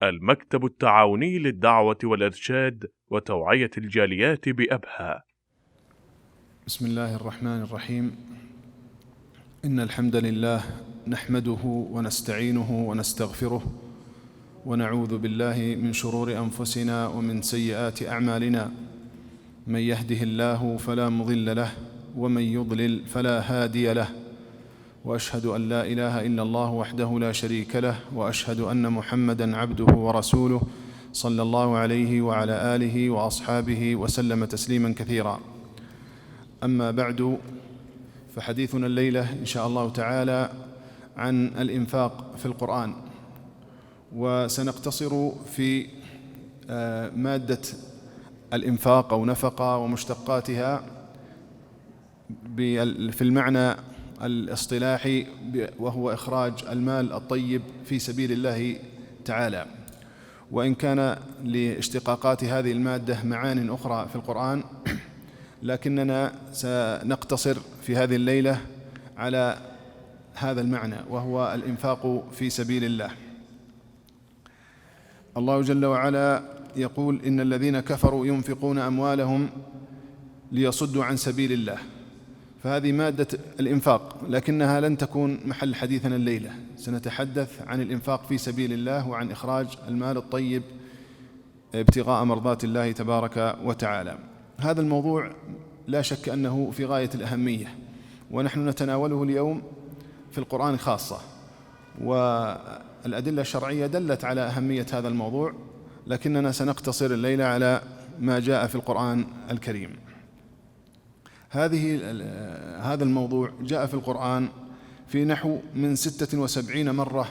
المكتب التعاوني للدعوة والإرشاد وتوعية الجاليات بأبها. بسم الله الرحمن الرحيم. إن الحمد لله نحمده ونستعينه ونستغفره ونعوذ بالله من شرور أنفسنا ومن سيئات أعمالنا. من يهده الله فلا مضل له ومن يضلل فلا هادي له، وأشهد أن لا إله إلا الله وحده لا شريك له، وأشهد أن محمدًا عبده ورسوله صلى الله عليه وعلى آله وأصحابه وسلم تسليمًا كثيرا. أما بعد، فحديثنا الليلة إن شاء الله تعالى عن الإنفاق في القرآن، وسنقتصر في مادة الإنفاق أو نفقة ومشتقاتها في المعنى الاصطلاحي، وهو إخراج المال الطيب في سبيل الله تعالى. وإن كان لاشتقاقات هذه المادة معان أخرى في القرآن، لكننا سنقتصر في هذه الليلة على هذا المعنى، وهو الإنفاق في سبيل الله. الله جل وعلا يقول: إن الذين كفروا ينفقون أموالهم ليصدوا عن سبيل الله. فهذه مادة الإنفاق، لكنها لن تكون محل حديثنا الليلة. سنتحدث عن الإنفاق في سبيل الله وعن إخراج المال الطيب ابتغاء مرضات الله تبارك وتعالى. هذا الموضوع لا شك أنه في غاية الأهمية، ونحن نتناوله اليوم في القرآن خاصة، والأدلة الشرعية دلت على أهمية هذا الموضوع، لكننا سنقتصر الليلة على ما جاء في القرآن الكريم. هذا الموضوع جاء في القرآن في نحو من 76 مرة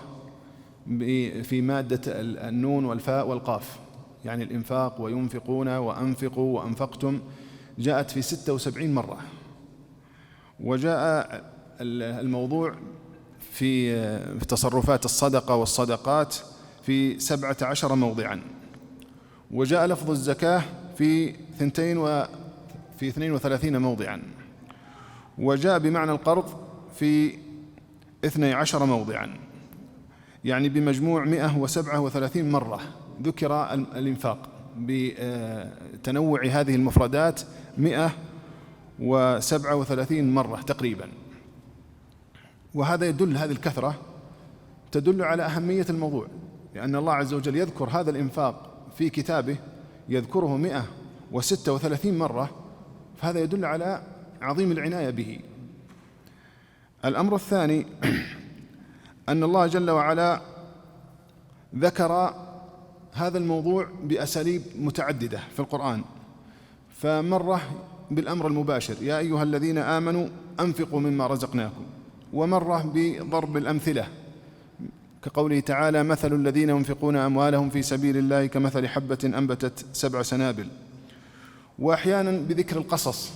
في مادة النون والفاء والقاف، يعني الإنفاق وينفقون وأنفقوا وأنفقتم جاءت في 76 مرة. وجاء الموضوع في تصرفات الصدقة والصدقات في 17 موضعا، وجاء لفظ الزكاة في 32 موضعا، وجاء بمعنى القرض في 12 موضعا، يعني بمجموع 137 مرة ذكر الإنفاق. بتنوع هذه المفردات 137 مرة تقريبا. وهذا يدل، هذه الكثرة تدل على أهمية الموضوع، لأن الله عز وجل يذكر هذا الإنفاق في كتابه، يذكره 136 مرة، فهذا يدل على عظيم العناية به. الأمر الثاني أن الله جل وعلا ذكر هذا الموضوع بأساليب متعددة في القرآن، فمرة بالأمر المباشر: يا أيها الذين آمنوا أنفقوا مما رزقناكم، ومرة بضرب الأمثلة كقوله تعالى: مثل الذين ينفقون أموالهم في سبيل الله كمثل حبة أنبتت 7 سنابل، وأحيانا بذكر القصص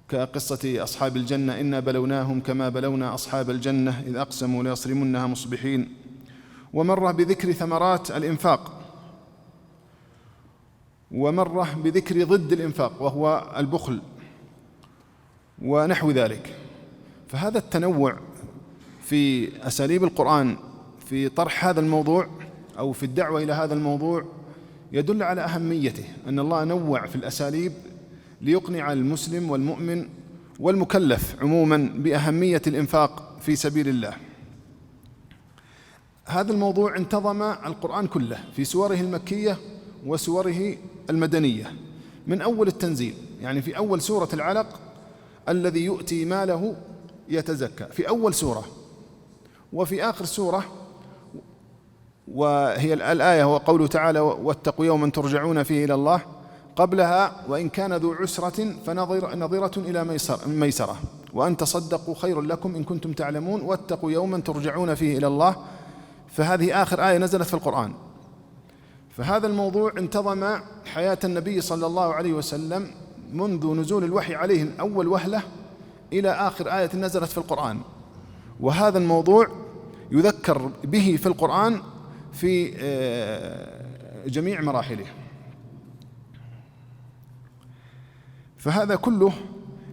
كقصة أصحاب الجنة: إنا بلوناهم كما بلونا أصحاب الجنة إذ أقسموا ليصرمنها مصبحين. ومرة بذكر ثمرات الإنفاق، ومرة بذكر ضد الإنفاق وهو البخل ونحو ذلك. فهذا التنوع في أساليب القرآن في طرح هذا الموضوع أو في الدعوة إلى هذا الموضوع يدل على أهميته، أن الله نوع في الأساليب ليقنع المسلم والمؤمن والمكلف عموما بأهمية الإنفاق في سبيل الله. هذا الموضوع انتظم القرآن كله في سوره المكية وسوره المدنية من أول التنزيل، يعني في أول سورة العلق: الذي يؤتي ماله يتزكى، في أول سورة، وفي آخر سورة، وهي الآية هو قوله تعالى: واتقوا يوما ترجعون فيه إلى الله. قبلها: وإن كان ذو عسرة فنظرة إلى ميسرة وأن تصدقوا خير لكم إن كنتم تعلمون واتقوا يوما ترجعون فيه إلى الله. فهذه آخر آية نزلت في القرآن. فهذا الموضوع انتظم حياة النبي صلى الله عليه وسلم منذ نزول الوحي عليه أول وهلة إلى آخر آية نزلت في القرآن، وهذا الموضوع يذكر به في القرآن في جميع مراحله. فهذا كله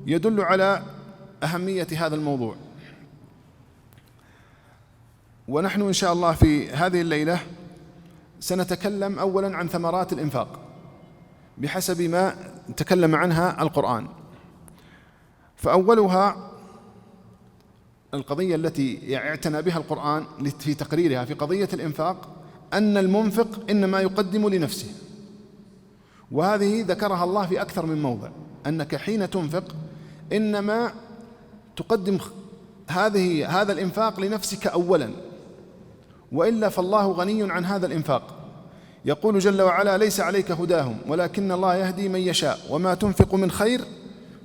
يدل على أهمية هذا الموضوع. ونحن إن شاء الله في هذه الليلة سنتكلم أولا عن ثمرات الإنفاق بحسب ما تكلم عنها القرآن. فأولها القضية التي اعتنى بها القرآن في تقريرها في قضية الإنفاق، أن المنفق إنما يقدم لنفسه، وهذه ذكرها الله في أكثر من موضع، أنك حين تنفق إنما تقدم هذا الإنفاق لنفسك أولا، وإلا فالله غني عن هذا الإنفاق. يقول جل وعلا: ليس عليك هداهم ولكن الله يهدي من يشاء وما تنفق من خير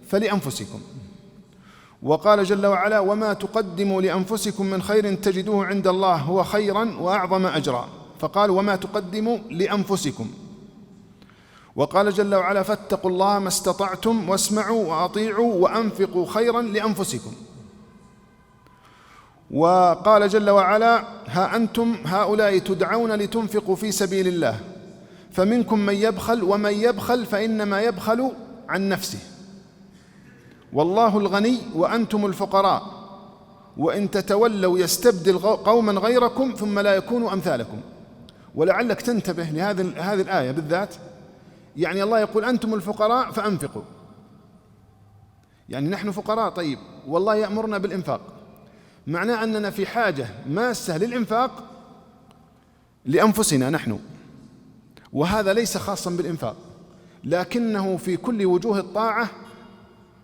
فلأنفسكم. وقال جل وعلا: وما تقدموا لأنفسكم من خير تجدوه عند الله هو خيرا وأعظم أجرا، فقال: وما تقدموا لأنفسكم. وقال جل وعلا: فاتقوا الله ما استطعتم واسمعوا وأطيعوا وأنفقوا خيرا لأنفسكم. وقال جل وعلا: ها أنتم هؤلاء تدعون لتنفقوا في سبيل الله فمنكم من يبخل ومن يبخل فإنما يبخل عن نفسه والله الغني وأنتم الفقراء وإن تتولوا يستبدل قوما غيركم ثم لا يكونوا أمثالكم. ولعلك تنتبه لهذه الآية بالذات، يعني الله يقول: أنتم الفقراء فأنفقوا، يعني نحن فقراء، طيب والله يأمرنا بالإنفاق، معناه أننا في حاجة ماسة للإنفاق لأنفسنا نحن، وهذا ليس خاصا بالإنفاق، لكنه في كل وجوه الطاعة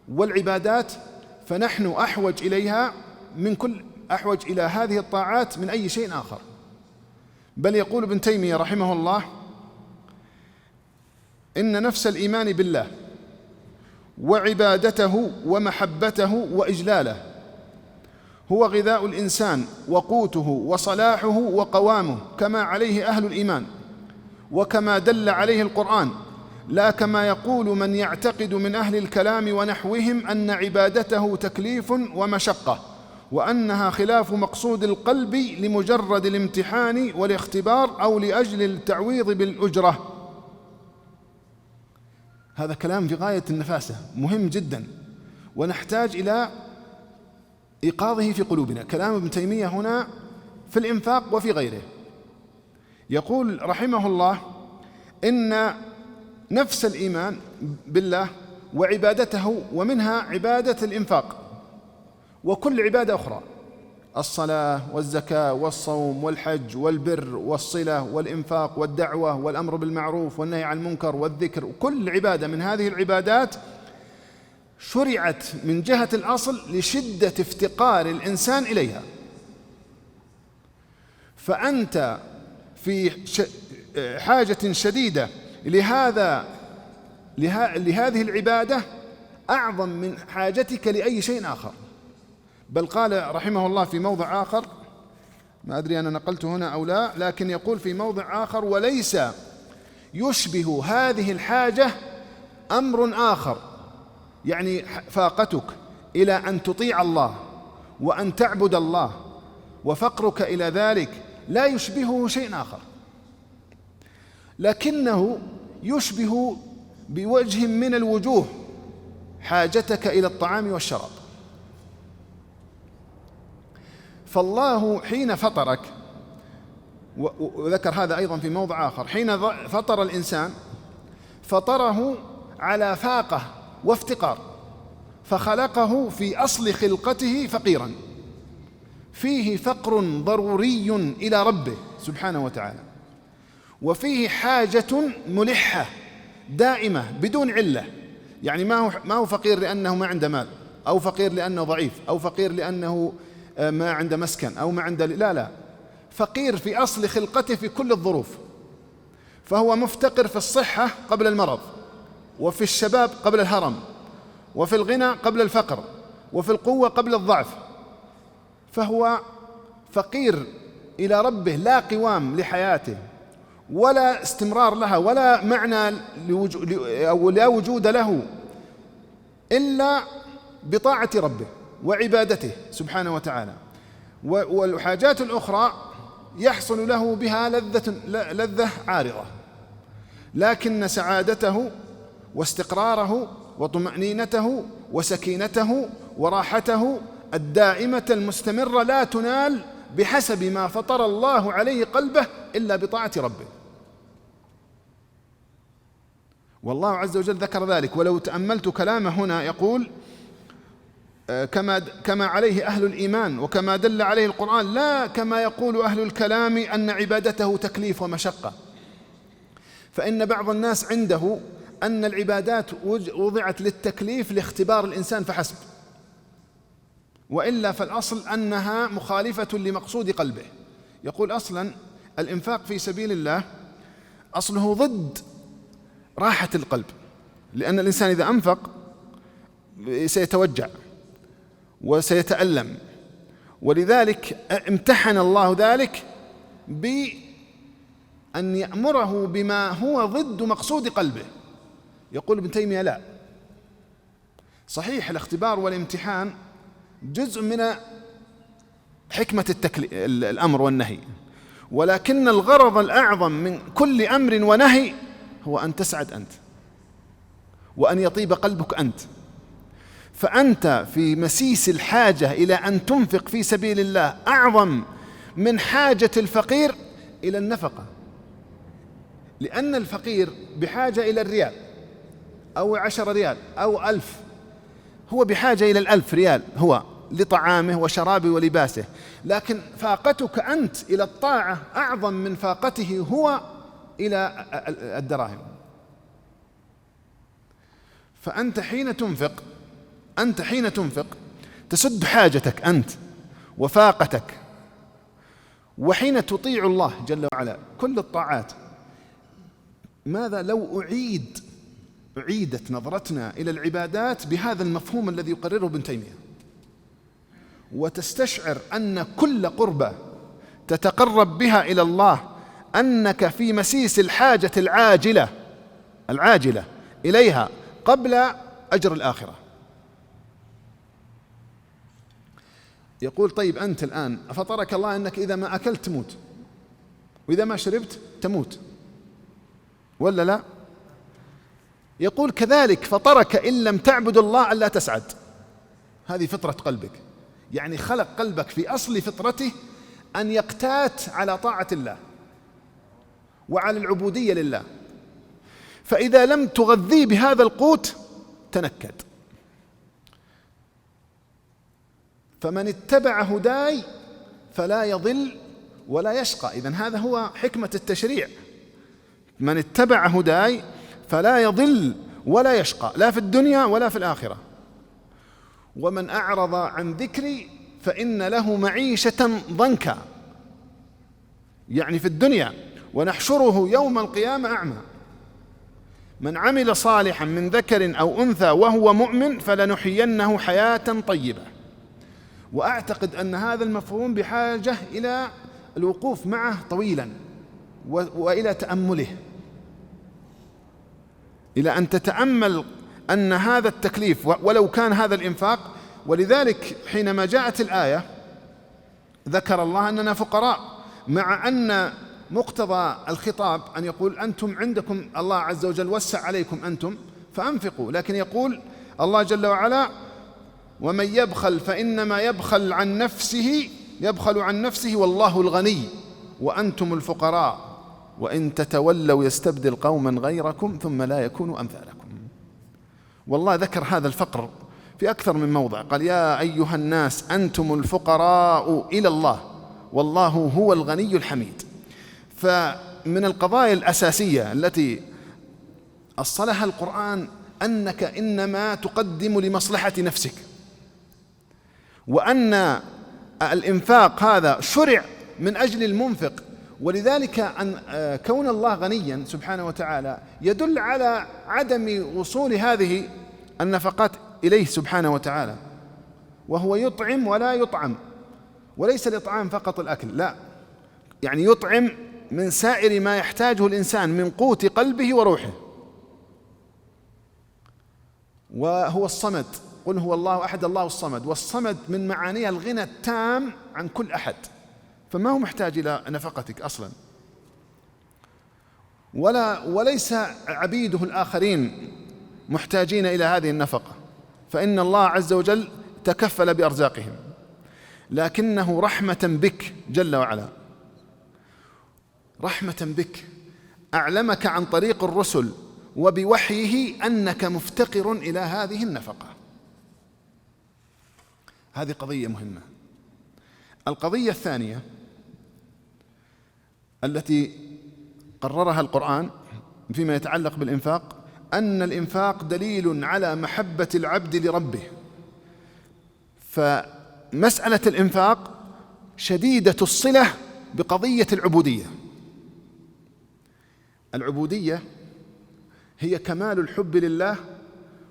والعبادات، فنحن أحوج إليها أحوج إلى هذه الطاعات من أي شيء آخر. بل يقول ابن تيمية رحمه الله: إن نفس الإيمان بالله وعبادته ومحبته وإجلاله هو غذاء الإنسان وقوته وصلاحه وقوامه، كما عليه أهل الإيمان وكما دل عليه القرآن، لا كما يقول من يعتقد من أهل الكلام ونحوهم أن عبادته تكليف ومشقة، وأنها خلاف مقصود القلب لمجرد الامتحان والاختبار أو لأجل التعويض بالأجرة. هذا كلام في غاية النفاسة، مهم جدا، ونحتاج إلى إيقاظه في قلوبنا. كلام ابن تيمية هنا في الإنفاق وفي غيره. يقول رحمه الله: إن نفس الإيمان بالله وعبادته، ومنها عبادة الإنفاق وكل عبادة أخرى، الصلاة والزكاة والصوم والحج والبر والصلة والإنفاق والدعوة والأمر بالمعروف والنهي عن المنكر والذكر، كل عبادة من هذه العبادات شرعت من جهة الأصل لشدة افتقار الإنسان إليها، فأنت في حاجة شديدة لهذه العبادة أعظم من حاجتك لأي شيء آخر. بل قال رحمه الله في موضع آخر، ما أدري أنا نقلته هنا أو لا، لكن يقول في موضع آخر: وليس يشبه هذه الحاجة أمر آخر، يعني فاقتك إلى أن تطيع الله وأن تعبد الله وفقرك إلى ذلك لا يشبهه شيء آخر، لكنه يشبه بوجه من الوجوه حاجتك إلى الطعام والشراب. فالله حين فطرك، وذكر هذا أيضا في موضع آخر، حين فطر الإنسان فطره على فاقة وافتقار، فخلقه في أصل خلقته فقيرا، فيه فقر ضروري إلى ربه سبحانه وتعالى، وفيه حاجة ملحة دائمة بدون علة، يعني ما هو فقير لأنه ما عنده مال، أو فقير لأنه ضعيف، أو فقير لأنه ما عنده مسكن، أو ما عنده، لا، فقير في أصل خلقته في كل الظروف. فهو مفتقر في الصحة قبل المرض، وفي الشباب قبل الهرم، وفي الغنى قبل الفقر، وفي القوة قبل الضعف. فهو فقير إلى ربه، لا قوام لحياته ولا استمرار لها ولا معنى أو لا وجود له إلا بطاعة ربه وعبادته سبحانه وتعالى. والحاجات الأخرى يحصل له بها لذة عارضة، لكن سعادته واستقراره وطمأنينته وسكينته وراحته الدائمة المستمرة لا تنال بحسب ما فطر الله عليه قلبه إلا بطاعة ربه. والله عز وجل ذكر ذلك. ولو تأملت كلامه هنا يقول كما عليه أهل الإيمان وكما دل عليه القرآن، لا كما يقول أهل الكلام أن عبادته تكليف ومشقة. فإن بعض الناس عنده أن العبادات وضعت للتكليف لاختبار الإنسان فحسب، وإلا فالأصل أنها مخالفة لمقصود قلبه. يقول أصلا الإنفاق في سبيل الله أصله ضد راحة القلب، لأن الإنسان إذا أنفق سيتوجع وسيتألم، ولذلك امتحن الله ذلك بأن يأمره بما هو ضد مقصود قلبه. يقول ابن تيمية لا، صحيح الاختبار والامتحان جزء من حكمة الأمر والنهي، ولكن الغرض الأعظم من كل أمر ونهي هو أن تسعد أنت وأن يطيب قلبك أنت. فأنت في مسيس الحاجة إلى أن تنفق في سبيل الله أعظم من حاجة الفقير إلى النفقة، لأن الفقير بحاجة إلى الريال أو 10 ريال أو 1000، هو بحاجة إلى 1000 ريال هو لطعامه وشرابه ولباسه، لكن فاقتك أنت إلى الطاعة أعظم من فاقته هو إلى الدراهم. فأنت حين تنفق تسد حاجتك أنت وفاقتك. وحين تطيع الله جل وعلا كل الطاعات، ماذا لو أعيدت نظرتنا إلى العبادات بهذا المفهوم الذي يقرره ابن تيمية، وتستشعر أن كل قربة تتقرب بها إلى الله أنك في مسيس الحاجة العاجلة إليها قبل أجر الآخرة. يقول طيب أنت الآن فطرك الله أنك إذا ما أكلت تموت، وإذا ما شربت تموت، ولا لا؟ يقول كذلك فطرك إن لم تعبد الله ألا تسعد. هذه فطرة قلبك، يعني خلق قلبك في أصل فطرته أن يقتات على طاعة الله وعلى العبودية لله، فإذا لم تغذيه بهذا القوت تنكد. فمن اتبع هداي فلا يضل ولا يشقى. إذن هذا هو حكمة التشريع، من اتبع هداي فلا يضل ولا يشقى لا في الدنيا ولا في الآخرة. ومن أعرض عن ذكري فإن له معيشة ضنكا، يعني في الدنيا، ونحشره يوم القيامة أعمى. من عمل صالحا من ذكر أو أنثى وهو مؤمن فلنحيينه حياة طيبة. وأعتقد أن هذا المفهوم بحاجة إلى الوقوف معه طويلا وإلى تأمله، إلى أن تتأمل أن هذا التكليف ولو كان هذا الإنفاق. ولذلك حينما جاءت الآية ذكر الله أننا فقراء، مع أن مقتضى الخطاب أن يقول أنتم عندكم الله عز وجل وسع عليكم أنتم فأنفقوا، لكن يقول الله جل وعلا ومن يبخل فإنما يبخل عن نفسه والله الغني وأنتم الفقراء وإن تتولوا يستبدل قوما غيركم ثم لا يكونوا أمثالكم. والله ذكر هذا الفقر في أكثر من موضع، قال يا أيها الناس أنتم الفقراء إلى الله والله هو الغني الحميد. فمن القضايا الأساسية التي أصلها القرآن أنك إنما تقدم لمصلحة نفسك، وأن الإنفاق هذا شرع من أجل المنفق. ولذلك أن كون الله غنيا سبحانه وتعالى يدل على عدم وصول هذه النفقات إليه سبحانه وتعالى، وهو يطعم ولا يطعم، وليس الإطعام فقط الأكل، لا، يعني يطعم من سائر ما يحتاجه الإنسان من قوت قلبه وروحه. وهو الصمد، قل هو الله أحد الله الصمد، والصمد من معانيها الغنى التام عن كل أحد، فما هو محتاج إلى نفقتك أصلا، وليس عبيده الآخرين محتاجين إلى هذه النفقة، فإن الله عز وجل تكفل بأرزاقهم، لكنه رحمة بك جل وعلا، رحمة بك أعلمك عن طريق الرسل وبوحيه أنك مفتقر إلى هذه النفقة. هذه قضية مهمة. القضية الثانية التي قررها القرآن فيما يتعلق بالإنفاق أن الإنفاق دليل على محبة العبد لربه. فمسألة الإنفاق شديدة الصلة بقضية العبودية. العبودية هي كمال الحب لله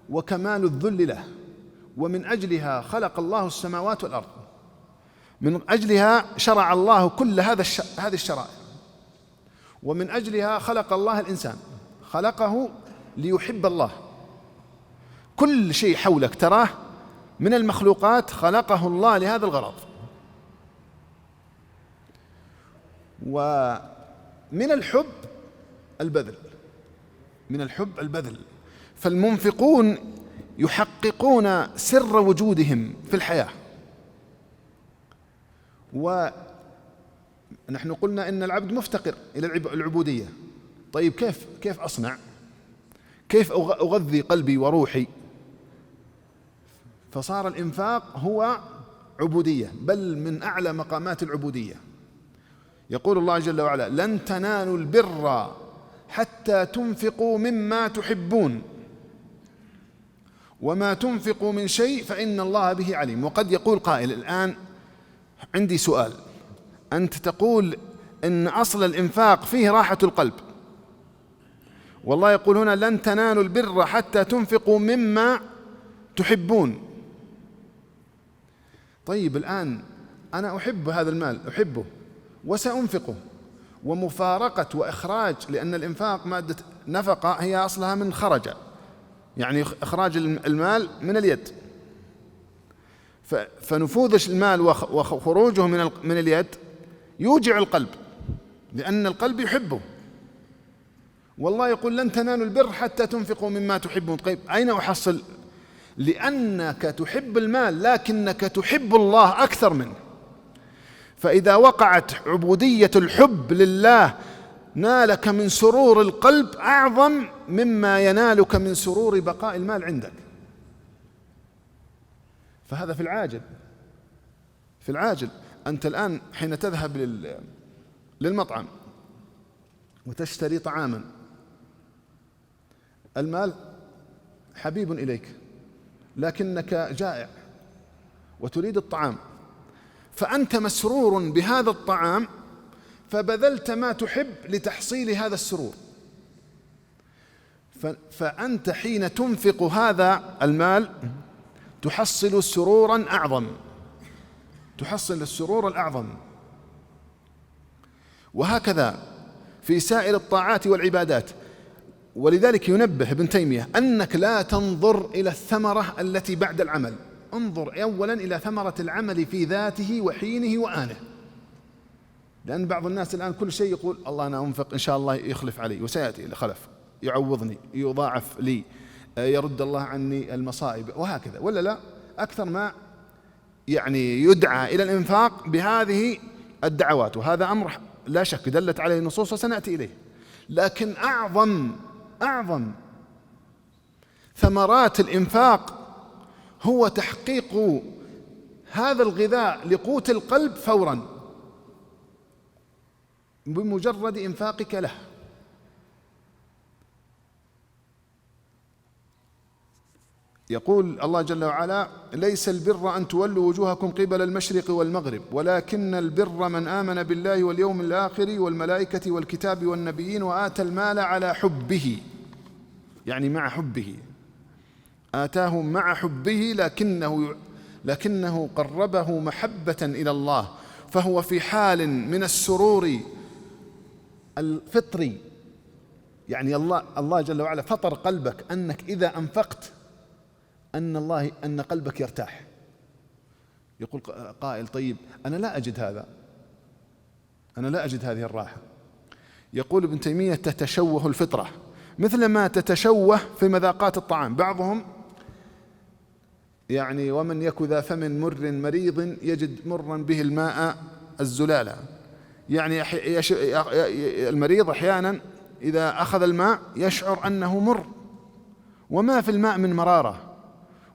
وكمال الذل له، ومن أجلها خلق الله السماوات والأرض، من أجلها شرع الله كل هذه الشرائع، ومن أجلها خلق الله الإنسان، خلقه ليحب الله. كل شيء حولك تراه من المخلوقات خلقه الله لهذا الغرض. ومن الحب البذل، من الحب البذل. فالمنفقون يحققون سر وجودهم في الحياة. ونحن قلنا إن العبد مفتقر إلى العبودية. طيب كيف أصنع؟ كيف أغذي قلبي وروحي؟ فصار الإنفاق هو عبودية، بل من أعلى مقامات العبودية. يقول الله جل وعلا: لن تنالوا البر حتى تنفقوا مما تحبون وما تنفقوا من شيء فإن الله به عليم. وقد يقول قائل الآن: عندي سؤال، أنت تقول إن أصل الإنفاق فيه راحة القلب، والله يقول هنا: لن تنالوا البر حتى تنفقوا مما تحبون. طيب الآن أنا أحب هذا المال، أحبه وسأنفقه، ومفارقة وإخراج، لأن الإنفاق مادة نفقة هي أصلها من خرج، يعني إخراج المال من اليد. فنفوذ المال وخروجه من اليد يوجع القلب، لأن القلب يحبه. والله يقول: لن تنالوا البر حتى تنفقوا مما تحبون. طيب أين أحصل؟ لأنك تحب المال لكنك تحب الله أكثر منه. فإذا وقعت عبودية الحب لله نالك من سرور القلب أعظم مما ينالك من سرور بقاء المال عندك. فهذا في العاجل. أنت الآن حين تذهب للمطعم وتشتري طعاما، المال حبيب إليك لكنك جائع وتريد الطعام، فأنت مسرور بهذا الطعام فبذلت ما تحب لتحصيل هذا السرور. فأنت حين تنفق هذا المال تحصل سرورا أعظم، تحصل السرور الأعظم. وهكذا في سائر الطاعات والعبادات. ولذلك ينبه ابن تيمية أنك لا تنظر إلى الثمرة التي بعد العمل، انظر أولا إلى ثمرة العمل في ذاته وحينه وآنه. لأن بعض الناس الآن كل شيء يقول: الله أنا أنفق إن شاء الله يخلف علي وسيأتي الخلف، يعوضني، يضاعف لي، يرد الله عني المصائب، وهكذا. ولا لا؟ أكثر ما يعني يدعى إلى الإنفاق بهذه الدعوات، وهذا أمر لا شك دلت عليه النصوص وسنأتي إليه. لكن أعظم ثمرات الإنفاق هو تحقيق هذا الغذاء لقوت القلب فورا بمجرد إنفاقك له. يقول الله جل وعلا: ليس البر أن تولوا وجوهكم قبل المشرق والمغرب ولكن البر من آمن بالله واليوم الآخر والملائكة والكتاب والنبيين وآتى المال على حبه، يعني مع حبه، آتاه مع حبه لكنه قربه محبة إلى الله، فهو في حال من السرور الفطري. يعني الله جل وعلا فطر قلبك أنك إذا أنفقت أن قلبك يرتاح. يقول قائل: طيب أنا لا أجد هذا، أنا لا أجد هذه الراحة. يقول ابن تيمية: تتشوه الفطرة مثل ما تتشوه في مذاقات الطعام. بعضهم يعني: ومن يك ذا فم مر مريض يجد مرا به الماء الزلالة. يعني المريض أحيانا إذا أخذ الماء يشعر أنه مر، وما في الماء من مرارة،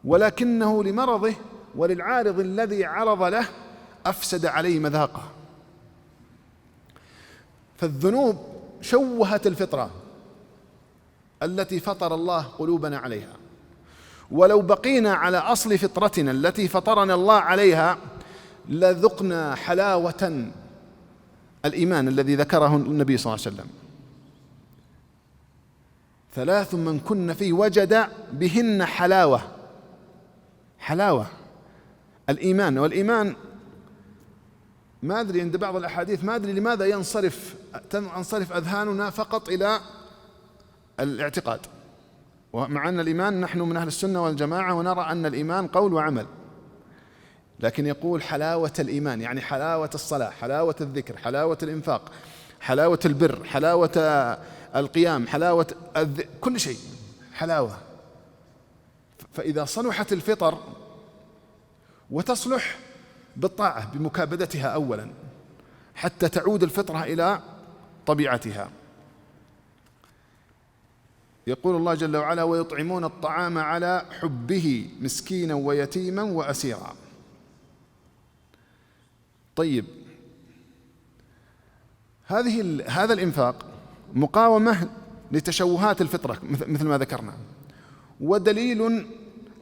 ولكنه لمرضه وللعارض الذي عرض له أفسد عليه مذاقه. فالذنوب شوهت الفطرة التي فطر الله قلوبنا عليها، ولو بقينا على أصل فطرتنا التي فطرنا الله عليها لذقنا حلاوة الإيمان الذي ذكره النبي صلى الله عليه وسلم: 3 من كن فيه وجد بهن حلاوة الإيمان. والإيمان ما أدري عند بعض الأحاديث ما أدري لماذا ينصرف أذهاننا فقط إلى الاعتقاد، ومع أن الإيمان نحن من أهل السنة والجماعة ونرى أن الإيمان قول وعمل، لكن يقول حلاوة الإيمان يعني حلاوة الصلاة، حلاوة الذكر، حلاوة الإنفاق، حلاوة البر، حلاوة القيام، حلاوة كل شيء حلاوة. فإذا صلحت الفطر وتصلح بالطاعة بمكابدتها أولا حتى تعود الفطرة إلى طبيعتها. يقول الله جل وعلا: ويطعمون الطعام على حبه مسكينا ويتيما وأسيرا. طيب، هذا الإنفاق مقاومة لتشوهات الفطرة مثل ما ذكرنا، ودليل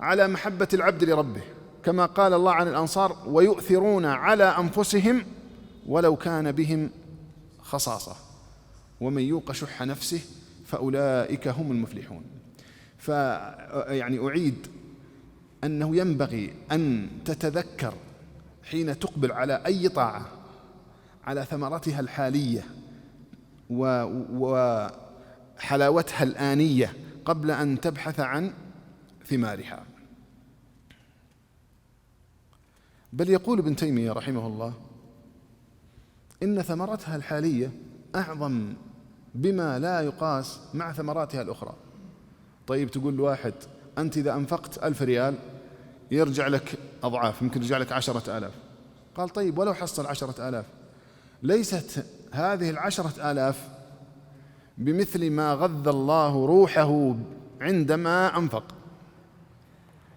على محبة العبد لربه، كما قال الله عن الأنصار: ويؤثرون على أنفسهم ولو كان بهم خصاصة ومن يوق شح نفسه فأولئك هم المفلحون. يعني أعيد أنه ينبغي أن تتذكر حين تقبل على أي طاعة على ثمرتها الحالية وحلاوتها الآنية قبل أن تبحث عن ثمارها. بل يقول ابن تيمية رحمه الله: إن ثمرتها الحالية أعظم بما لا يقاس مع ثمراتها الأخرى. طيب، تقول لواحد: أنت إذا أنفقت 1000 ريال يرجع لك أضعاف، يمكن يرجع لك 10,000. قال: طيب، ولو حصل 10,000 ليست هذه 10,000 بمثل ما غذى الله روحه عندما أنفق.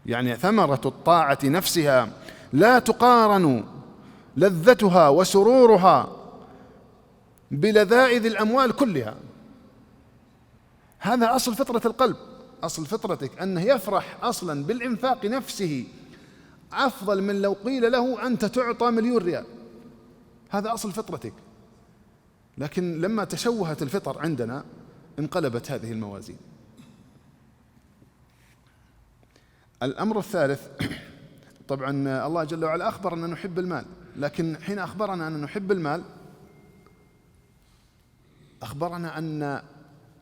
يعني ثمرة الطاعة نفسها لا تقارن لذتها وسرورها بلذائذ الأموال كلها. هذا أصل فطرة القلب، أصل فطرتك أنه يفرح أصلا بالإنفاق نفسه أفضل من لو قيل له أنت تعطى 1,000,000 ريال. هذا أصل فطرتك. لكن لما تشوهت الفطر عندنا انقلبت هذه الموازين. الأمر الثالث، طبعا الله جل وعلا أخبر أن نحب المال، لكن حين أخبرنا أن نحب المال أخبرنا أن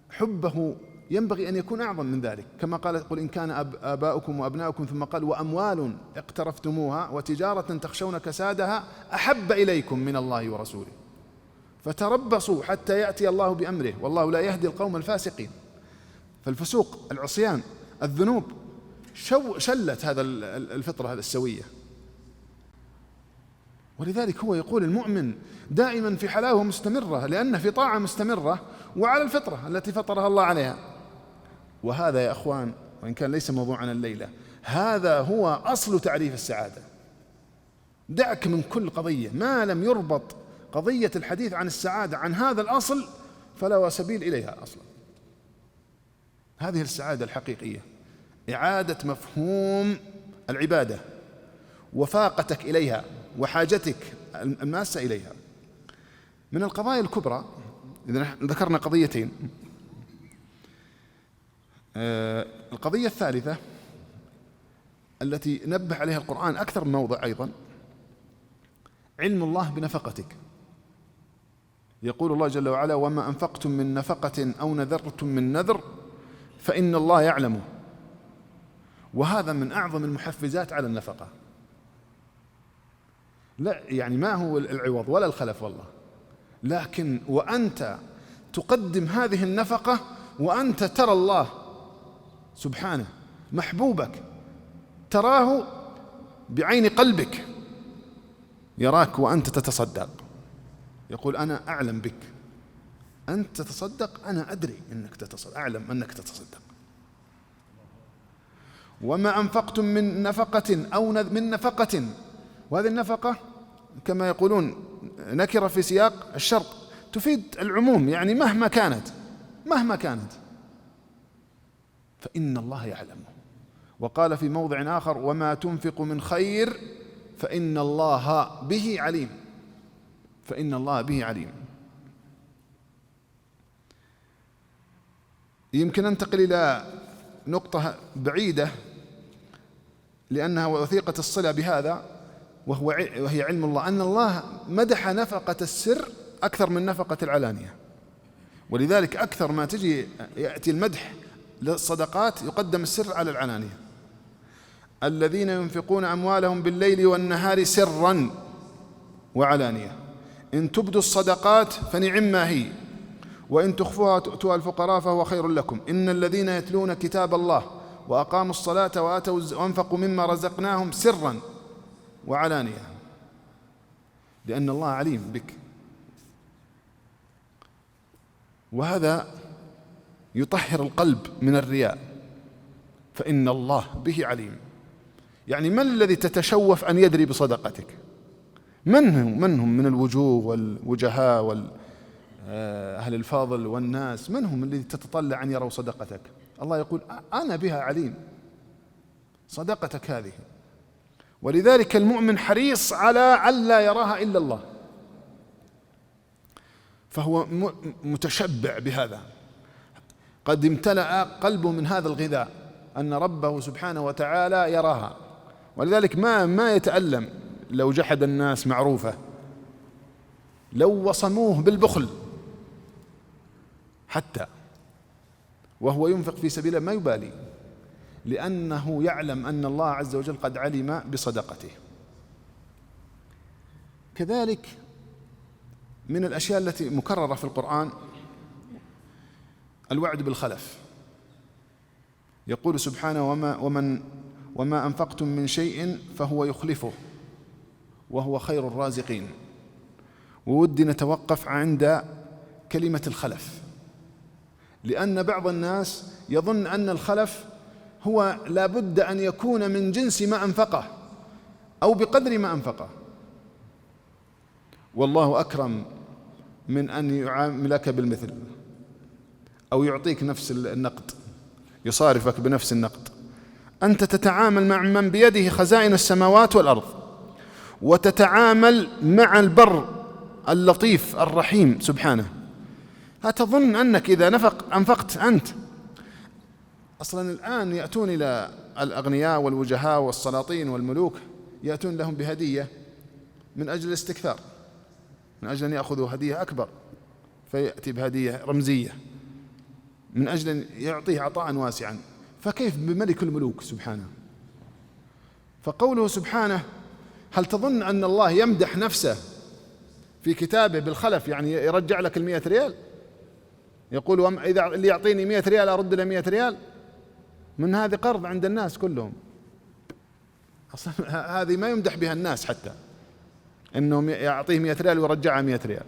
حبه ينبغي أن يكون أعظم من ذلك، كما قال: قل إن كان آباؤكم وأبناؤكم، ثم قال: وأموال اقترفتموها وتجارة تخشون كسادها أحب إليكم من الله ورسوله فتربصوا حتى يأتي الله بأمره والله لا يهدي القوم الفاسقين. فالفسوق، العصيان، الذنوب شلت هذا الفطرة السوية. ولذلك هو يقول: المؤمن دائما في حلاوة مستمرة لأنه في طاعة مستمرة وعلى الفطرة التي فطرها الله عليها. وهذا يا أخوان، وإن كان ليس موضوعنا الليلة، هذا هو أصل تعريف السعادة. دعك من كل قضية، ما لم يربط قضية الحديث عن السعادة عن هذا الأصل فلا سبيل إليها أصلا. هذه السعادة الحقيقية إعادة مفهوم العبادة وفاقتك إليها وحاجتك الماسة إليها. من القضايا الكبرى، إذا ذكرنا قضيتين، القضية الثالثة التي نبه عليها القرآن أكثر من موضع أيضا: علم الله بنفقتك. يقول الله جل وعلا: وما أنفقتم من نفقة أو نذرتم من نذر فإن الله يعلمه. وهذا من أعظم المحفزات على النفقة. لا يعني ما هو العوض ولا الخلف والله، لكن وأنت تقدم هذه النفقة وأنت ترى الله سبحانه محبوبك، تراه بعين قلبك، يراك وأنت تتصدق، يقول: أنا أعلم بك أنت تتصدق، أنا أدري أنك تتصدق، أعلم أنك تتصدق. وما أنفقتم من نفقة أو من نفقة، وهذه النفقة كما يقولون نكرة في سياق الشرط، تفيد العموم، يعني مهما كانت فإن الله يعلمه. وقال في موضع آخر: وما تنفق من خير فإن الله به عليم. فإن الله به عليم. يمكن أنتقل إلى نقطة بعيدة لأنها وثيقة الصلة بهذا، وهي علم الله، أن الله مدح نفقة السر أكثر من نفقة العلانية. ولذلك أكثر ما يأتي المدح للصدقات يقدم السر على العلانية. الذين ينفقون أموالهم بالليل والنهار سرا وعلانية إن تبدوا الصدقات فنعما هي وإن تخفوها تؤتوها الفقراء فهو خير لكم. إن الذين يتلون كتاب الله وأقاموا الصلاة وأنفقوا مما رزقناهم سرا وعلانية، لأن الله عليم بك. وهذا يطهر القلب من الرياء، فإن الله به عليم. يعني من الذي تتشوف أن يدري بصدقتك؟ من هم من الوجوه والوجهاء أهل الفاضل والناس، من هم الذي تتطلع أن يروا صدقتك؟ الله يقول أنا بها عليم، صدقتك هذه. ولذلك المؤمن حريص على ألا يراها إلا الله، فهو متشبع بهذا، قد امتلأ قلبه من هذا الغذاء أن ربه سبحانه وتعالى يراها. ولذلك ما يتألم لو جحد الناس معروفة، لو وصموه بالبخل حتى وهو ينفق في سبيل الله ما يبالي، لأنه يعلم أن الله عز وجل قد علم بصدقته. كذلك من الأشياء التي مكررة في القرآن الوعد بالخلف. يقول سبحانه: وما أنفقتم من شيء فهو يخلفه وهو خير الرازقين. وودي نتوقف عند كلمة الخلف، لأن بعض الناس يظن أن الخلف هو لا بد أن يكون من جنس ما أنفقه أو بقدر ما أنفقه. والله أكرم من أن يعاملك بالمثل أو يعطيك نفس النقد، يصارفك بنفس النقد. أنت تتعامل مع من بيده خزائن السماوات والأرض، وتتعامل مع البر اللطيف الرحيم سبحانه. هتظن أنك إذا أنفقت أنت. أصلا الآن يأتون إلى الأغنياء والوجهاء والسلاطين والملوك، يأتون لهم بهدية من أجل الاستكثار، من أجل أن يأخذوا هدية أكبر، فيأتي بهدية رمزية من أجل أن يعطيه عطاء واسعا. فكيف بملك الملوك سبحانه؟ فقوله سبحانه: هل تظن أن الله يمدح نفسه في كتابه بالخلف، يعني يرجع لك 100 ريال؟ يقول: إذا اللي يعطيني 100 ريال أرد له 100 ريال. من هذه قرض عند الناس كلهم، أصلا هذه ما يمدح بها الناس، حتى إنهم يعطيه 100 ريال ويرجعها 100 ريال.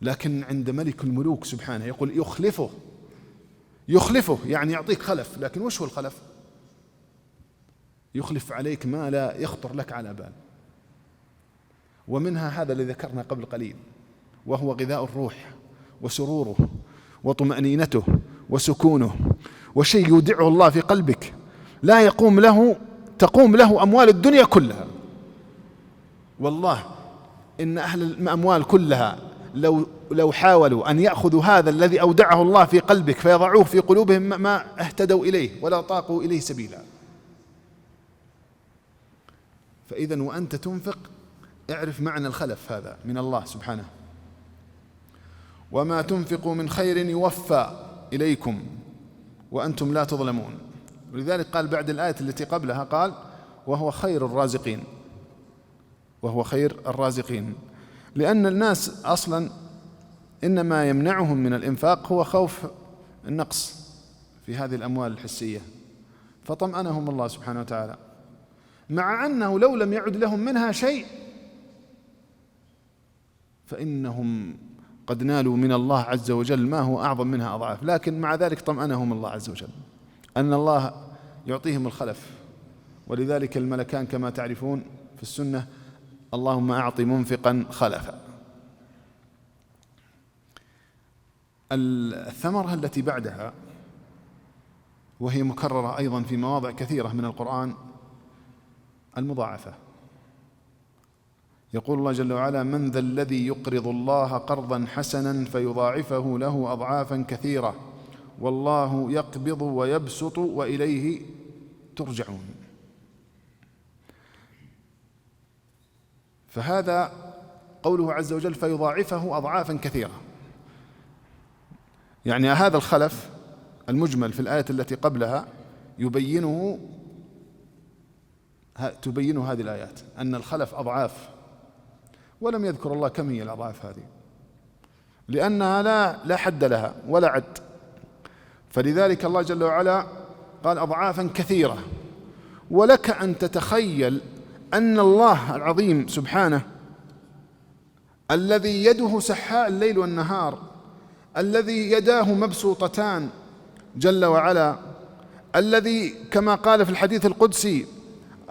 لكن عند ملك الملوك سبحانه يقول يخلفه، يعني يعطيك خلف. لكن وش هو الخلف؟ يخلف عليك ما لا يخطر لك على بال. ومنها هذا الذي ذكرنا قبل قليل، وهو غذاء الروح وسروره وطمأنينته وسكونه، وشيء يودعه الله في قلبك لا تقوم له أموال الدنيا كلها. والله إن أهل الأموال كلها لو حاولوا أن يأخذوا هذا الذي أودعه الله في قلبك فيضعوه في قلوبهم ما اهتدوا إليه ولا طاقوا إليه سبيلا. فإذا وأنت تنفق اعرف معنى الخلف هذا من الله سبحانه. وما تنفقوا من خير يوفى إليكم وأنتم لا تظلمون. ولذلك قال بعد الآية التي قبلها قال: وهو خير الرازقين. وهو خير الرازقين، لأن الناس أصلا إنما يمنعهم من الإنفاق هو خوف النقص في هذه الأموال الحسية، فطمأنهم الله سبحانه وتعالى، مع أنه لو لم يعد لهم منها شيء فإنهم قد نالوا من الله عز وجل ما هو أعظم منها أضعاف، لكن مع ذلك طمأنهم الله عز وجل أن الله يعطيهم الخلف. ولذلك الملكان كما تعرفون في السنة: اللهم أعط منفقا خلفا. الثمرة التي بعدها وهي مكررة أيضا في مواضع كثيرة من القرآن: المضاعفة. يقول الله جل وعلا: من ذا الذي يقرض الله قرضا حسنا فيضاعفه له أضعافا كثيرة والله يقبض ويبسط وإليه ترجعون. فهذا قوله عز وجل فيضاعفه أضعافا كثيرة، يعني هذا الخلف المجمل في الآية التي قبلها تبين هذه الآيات أن الخلف أضعاف، ولم يذكر الله كم هي الأضعاف هذه لأنها لا حد لها ولا عد. فلذلك الله جل وعلا قال أضعافا كثيرة. ولك أن تتخيل أن الله العظيم سبحانه الذي يده سحاء الليل والنهار، الذي يداه مبسوطتان جل وعلا، الذي كما قال في الحديث القدسي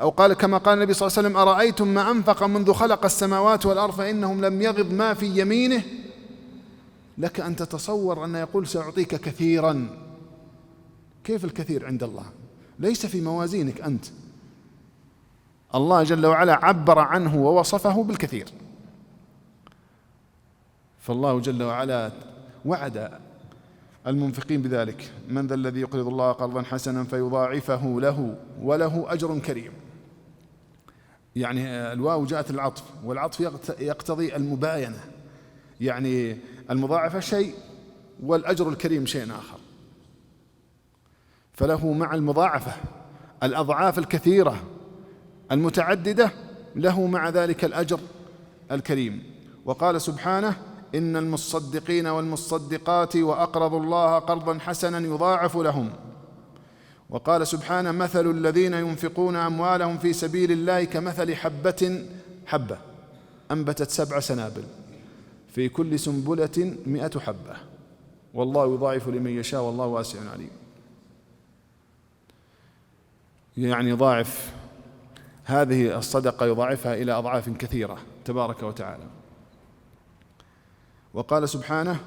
أو قال كما قال النبي صلى الله عليه وسلم: أرأيتم ما أنفق منذ خلق السماوات والأرض فإنهم لم يغض ما في يمينه. لك أن تتصور أن يقول سأعطيك كثيرا. كيف الكثير عند الله؟ ليس في موازينك أنت. الله جل وعلا عبر عنه ووصفه بالكثير. فالله جل وعلا وعد المنفقين بذلك: من ذا الذي يقرض الله قرضا حسنا فيضاعفه له وله أجر كريم. يعني الواو جاءت العطف، والعطف يقتضي المباينة، يعني المضاعفة شيء والأجر الكريم شيء آخر. فله مع المضاعفة الأضعاف الكثيرة المتعددة له مع ذلك الأجر الكريم. وقال سبحانه: إن المصدقين والمصدقات وأقرضوا الله قرضا حسنا يضاعف لهم. وقال سبحانه: مثل الذين ينفقون أموالهم في سبيل الله كمثل حبة أنبتت 7 سنابل في كل سنبلة 100 حبة والله يضاعف لمن يشاء والله واسع عليم. يعني يضاعف هذه الصدقة، يضاعفها إلى أضعاف كثيرة تبارك وتعالى. وقال سبحانه: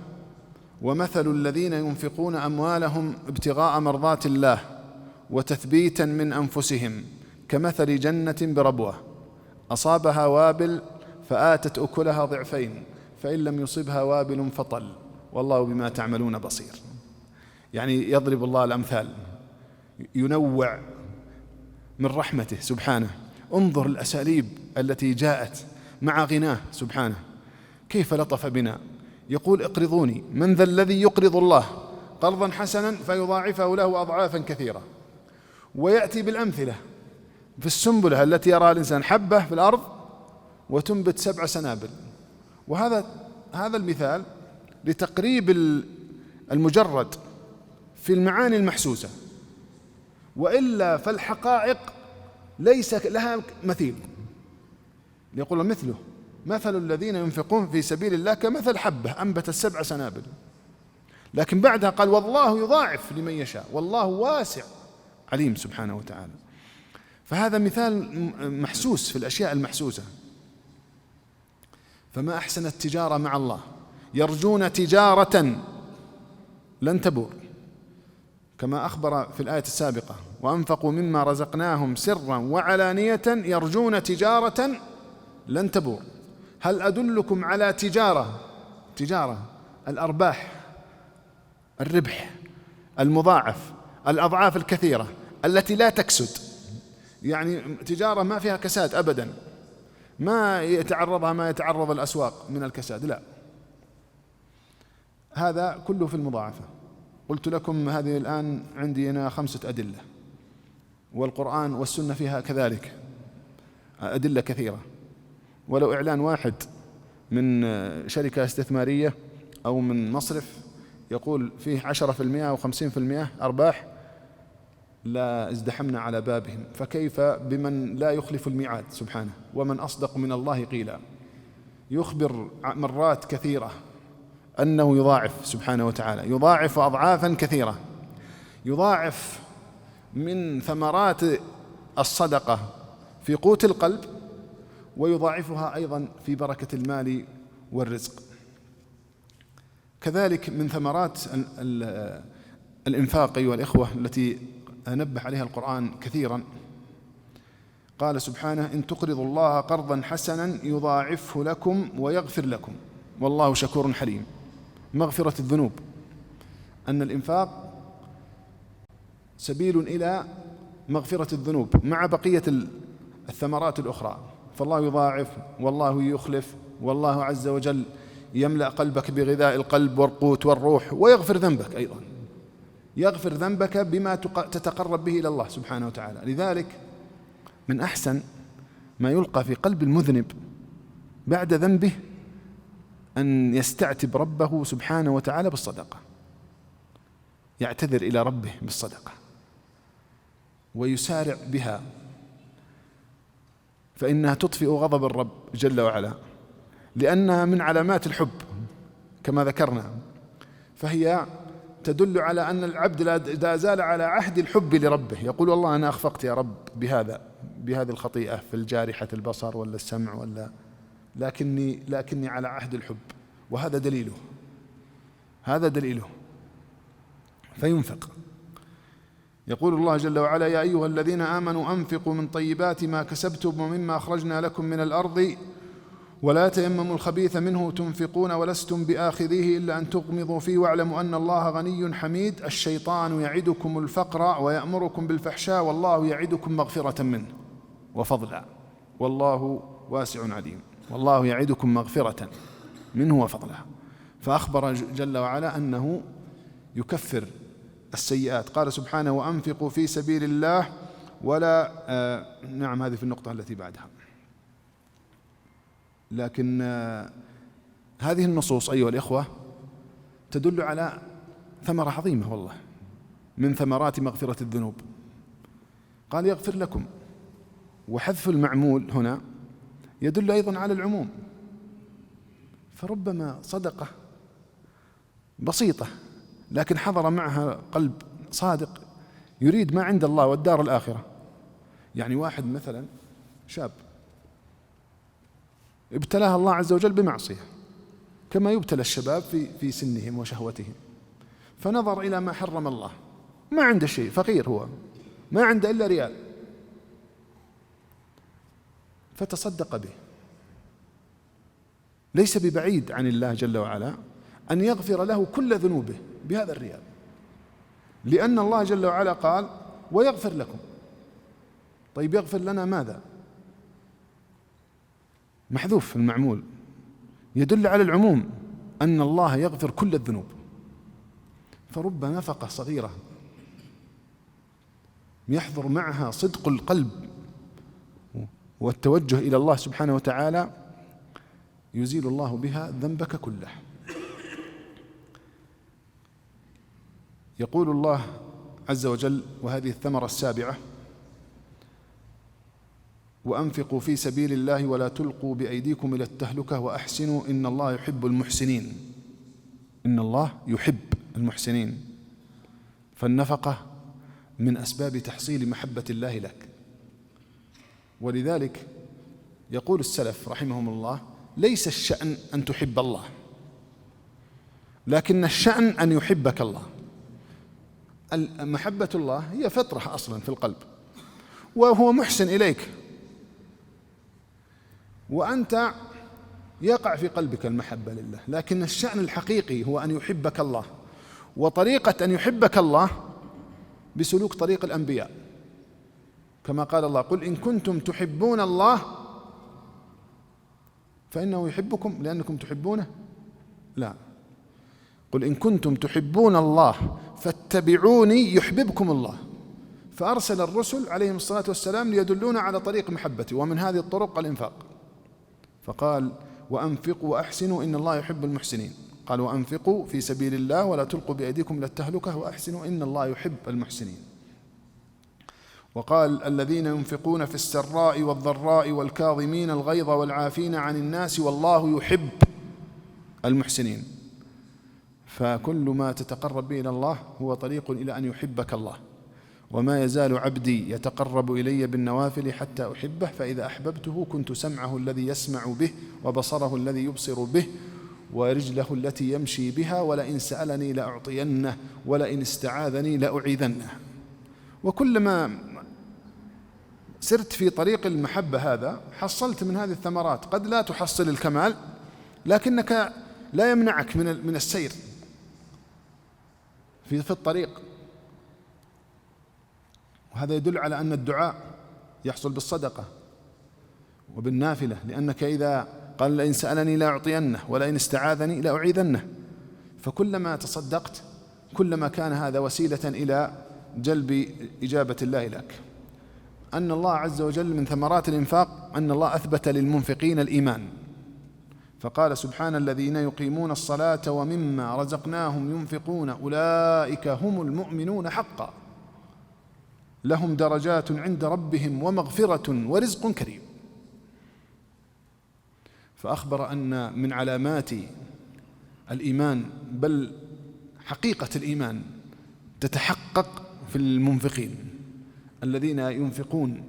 ومثل الذين ينفقون أموالهم ابتغاء مرضات الله وتثبيتا من أنفسهم كمثل جنة بربوة أصابها وابل فآتت أكلها ضعفين فإن لم يصبها وابل فطل والله بما تعملون بصير. يعني يضرب الله الأمثال، ينوع من رحمته سبحانه. انظر الأساليب التي جاءت مع غناه سبحانه، كيف لطف بنا. يقول: اقرضوني، من ذا الذي يقرض الله قرضا حسنا فيضاعفه له أضعافا كثيرة. ويأتي بالأمثلة في السنبلة التي يراها الإنسان حبة في الأرض وتنبت 7 سنابل. وهذا المثال لتقريب المجرد في المعاني المحسوسة، وإلا فالحقائق ليس لها مثيل. يقول مثله: مثل الذين ينفقون في سبيل الله كمثل حبة أنبتت 7 سنابل. لكن بعدها قال: والله يضاعف لمن يشاء والله واسع عليم سبحانه وتعالى. فهذا مثال محسوس في الأشياء المحسوسة. فما أحسن التجارة مع الله، يرجون تجارة لن تبور، كما أخبر في الآية السابقة: وأنفقوا مما رزقناهم سرا وعلانية يرجون تجارة لن تبور. هل أدلكم على تجارة الأرباح، الربح المضاعف، الأضعاف الكثيرة التي لا تكسد، يعني تجارة ما فيها كساد أبدا، ما يتعرض الأسواق من الكساد، لا، هذا كله في المضاعفة. قلت لكم هذه الآن عندي أنا 5 أدلة، والقرآن والسنة فيها كذلك أدلة كثيرة. ولو إعلان واحد من شركة استثمارية أو من مصرف يقول فيه 10% أو 50% أرباح لا ازدحمنا على بابهم، فكيف بمن لا يخلف الميعاد سبحانه؟ ومن أصدق من الله قيلا. يخبر مرات كثيرة أنه يضاعف سبحانه وتعالى، يضاعف أضعافا كثيرة، يضاعف من ثمرات الصدقة في قوت القلب، ويضاعفها أيضا في بركة المال والرزق. كذلك من ثمرات الإنفاق أيها الإخوة التي نبه عليها القرآن كثيرا، قال سبحانه: إن تقرضوا الله قرضا حسنا يضاعفه لكم ويغفر لكم والله شكور حليم. مغفرة الذنوب، أن الإنفاق سبيل إلى مغفرة الذنوب مع بقية الثمرات الأخرى، فالله يضاعف والله يخلف، والله عز وجل يملأ قلبك بغذاء القلب والقوت والروح، ويغفر ذنبك أيضا، يغفر ذنبك بما تتقرب به إلى الله سبحانه وتعالى. لذلك من أحسن ما يلقى في قلب المذنب بعد ذنبه أن يستعتب ربه سبحانه وتعالى بالصدقة، يعتذر إلى ربه بالصدقة ويسارع بها، فإنها تطفئ غضب الرب جل وعلا، لأنها من علامات الحب كما ذكرنا، فهي تدل على أن العبد لا زال على عهد الحب لربه، يقول: والله أنا أخفقت يا رب بهذه الخطيئة في الجارحة البصر ولا السمع لكني على عهد الحب، وهذا دليله، فينفق. يقول الله جل وعلا: يا أيها الذين آمنوا أنفقوا من طيبات ما كسبتم ومما أخرجنا لكم من الأرض ولا تيمموا الخبيث منه تنفقون ولستم بآخذيه إلا أن تغمضوا فيه واعلموا أن الله غني حميد. الشيطان يعدكم الفقر ويأمركم بالفحشاء والله يعدكم مغفرة منه وفضلا والله واسع عليم. والله يعدكم مغفرة منه وفضلا، فأخبر جل وعلا أنه يكفر السيئات. قال سبحانه: وأنفقوا في سبيل الله ولا نعم، هذه في النقطة التي بعدها. لكن هذه النصوص أيها الإخوة تدل على ثمرة عظيمة والله من ثمرات مغفرة الذنوب. قال: يغفر لكم، وحذف المعمول هنا يدل أيضا على العموم، فربما صدقة بسيطة لكن حضر معها قلب صادق يريد ما عند الله والدار الآخرة. يعني واحد مثلا شاب ابتلاه الله عز وجل بمعصية كما يبتلى الشباب في سنهم وشهوتهم، فنظر إلى ما حرم الله، ما عنده شيء، فقير هو، ما عنده إلا ريال، فتصدق به. ليس ببعيد عن الله جل وعلا أن يغفر له كل ذنوبه بهذا الريال، لأن الله جل وعلا قال: ويغفر لكم. طيب يغفر لنا ماذا؟ محذوف في المعمول يدل على العموم، أن الله يغفر كل الذنوب. فرب نفقة صغيرة يحضر معها صدق القلب والتوجه إلى الله سبحانه وتعالى يزيل الله بها ذنبك كله. يقول الله عز وجل، وهذه الثمرة السابعة: وأنفقوا في سبيل الله ولا تلقوا بأيديكم إلى التهلكة وأحسنوا إن الله يحب المحسنين. إن الله يحب المحسنين، فالنفقة من أسباب تحصيل محبة الله لك. ولذلك يقول السلف رحمهم الله: ليس الشأن أن تحب الله، لكن الشأن أن يحبك الله. محبة الله هي فطرة أصلا في القلب، وهو محسن إليك، وأنت يقع في قلبك المحبة لله، لكن الشأن الحقيقي هو أن يحبك الله. وطريقة أن يحبك الله بسلوك طريق الأنبياء، كما قال الله: قل إن كنتم تحبون الله فإنه يحبكم لأنكم تحبونه. لا، قل إن كنتم تحبون الله فاتبعوني يحببكم الله. فأرسل الرسل عليهم الصلاة والسلام ليدلون على طريق محبته، ومن هذه الطرق الإنفاق. فقال: وأنفقوا وأحسنوا إن الله يحب المحسنين. قال: وأنفقوا في سبيل الله ولا تلقوا بأيديكم إلى التهلكة وأحسنوا إن الله يحب المحسنين. وقال: الذين ينفقون في السراء والضراء والكاظمين الغيظ والعافين عن الناس والله يحب المحسنين. فكل ما تتقرب به إلى الله هو طريق إلى أن يحبك الله. وما يزال عبدي يتقرب إلي بالنوافل حتى أحبه، فإذا أحببته كنت سمعه الذي يسمع به، وبصره الذي يبصر به، ورجله التي يمشي بها، ولئن سألني لأعطينه، ولئن استعاذني لأعيذنه. وكلما سرت في طريق المحبة هذا حصلت من هذه الثمرات، قد لا تحصل الكمال لكنك لا يمنعك من السير في الطريق. وهذا يدل على أن الدعاء يحصل بالصدقة وبالنافلة، لأنك إذا قال لئن سألني لأعطينه ولئن استعاذني لأعيذنه، فكلما تصدقت كلما كان هذا وسيلة إلى جلب إجابة الله لك. أن الله عز وجل من ثمرات الإنفاق أن الله أثبت للمنفقين الإيمان، فقال سبحان الذين يقيمون الصلاة ومما رزقناهم ينفقون أولئك هم المؤمنون حقا لهم درجات عند ربهم ومغفرة ورزق كريم. فأخبر أن من علامات الإيمان، بل حقيقة الإيمان، تتحقق في المنفقين الذين ينفقون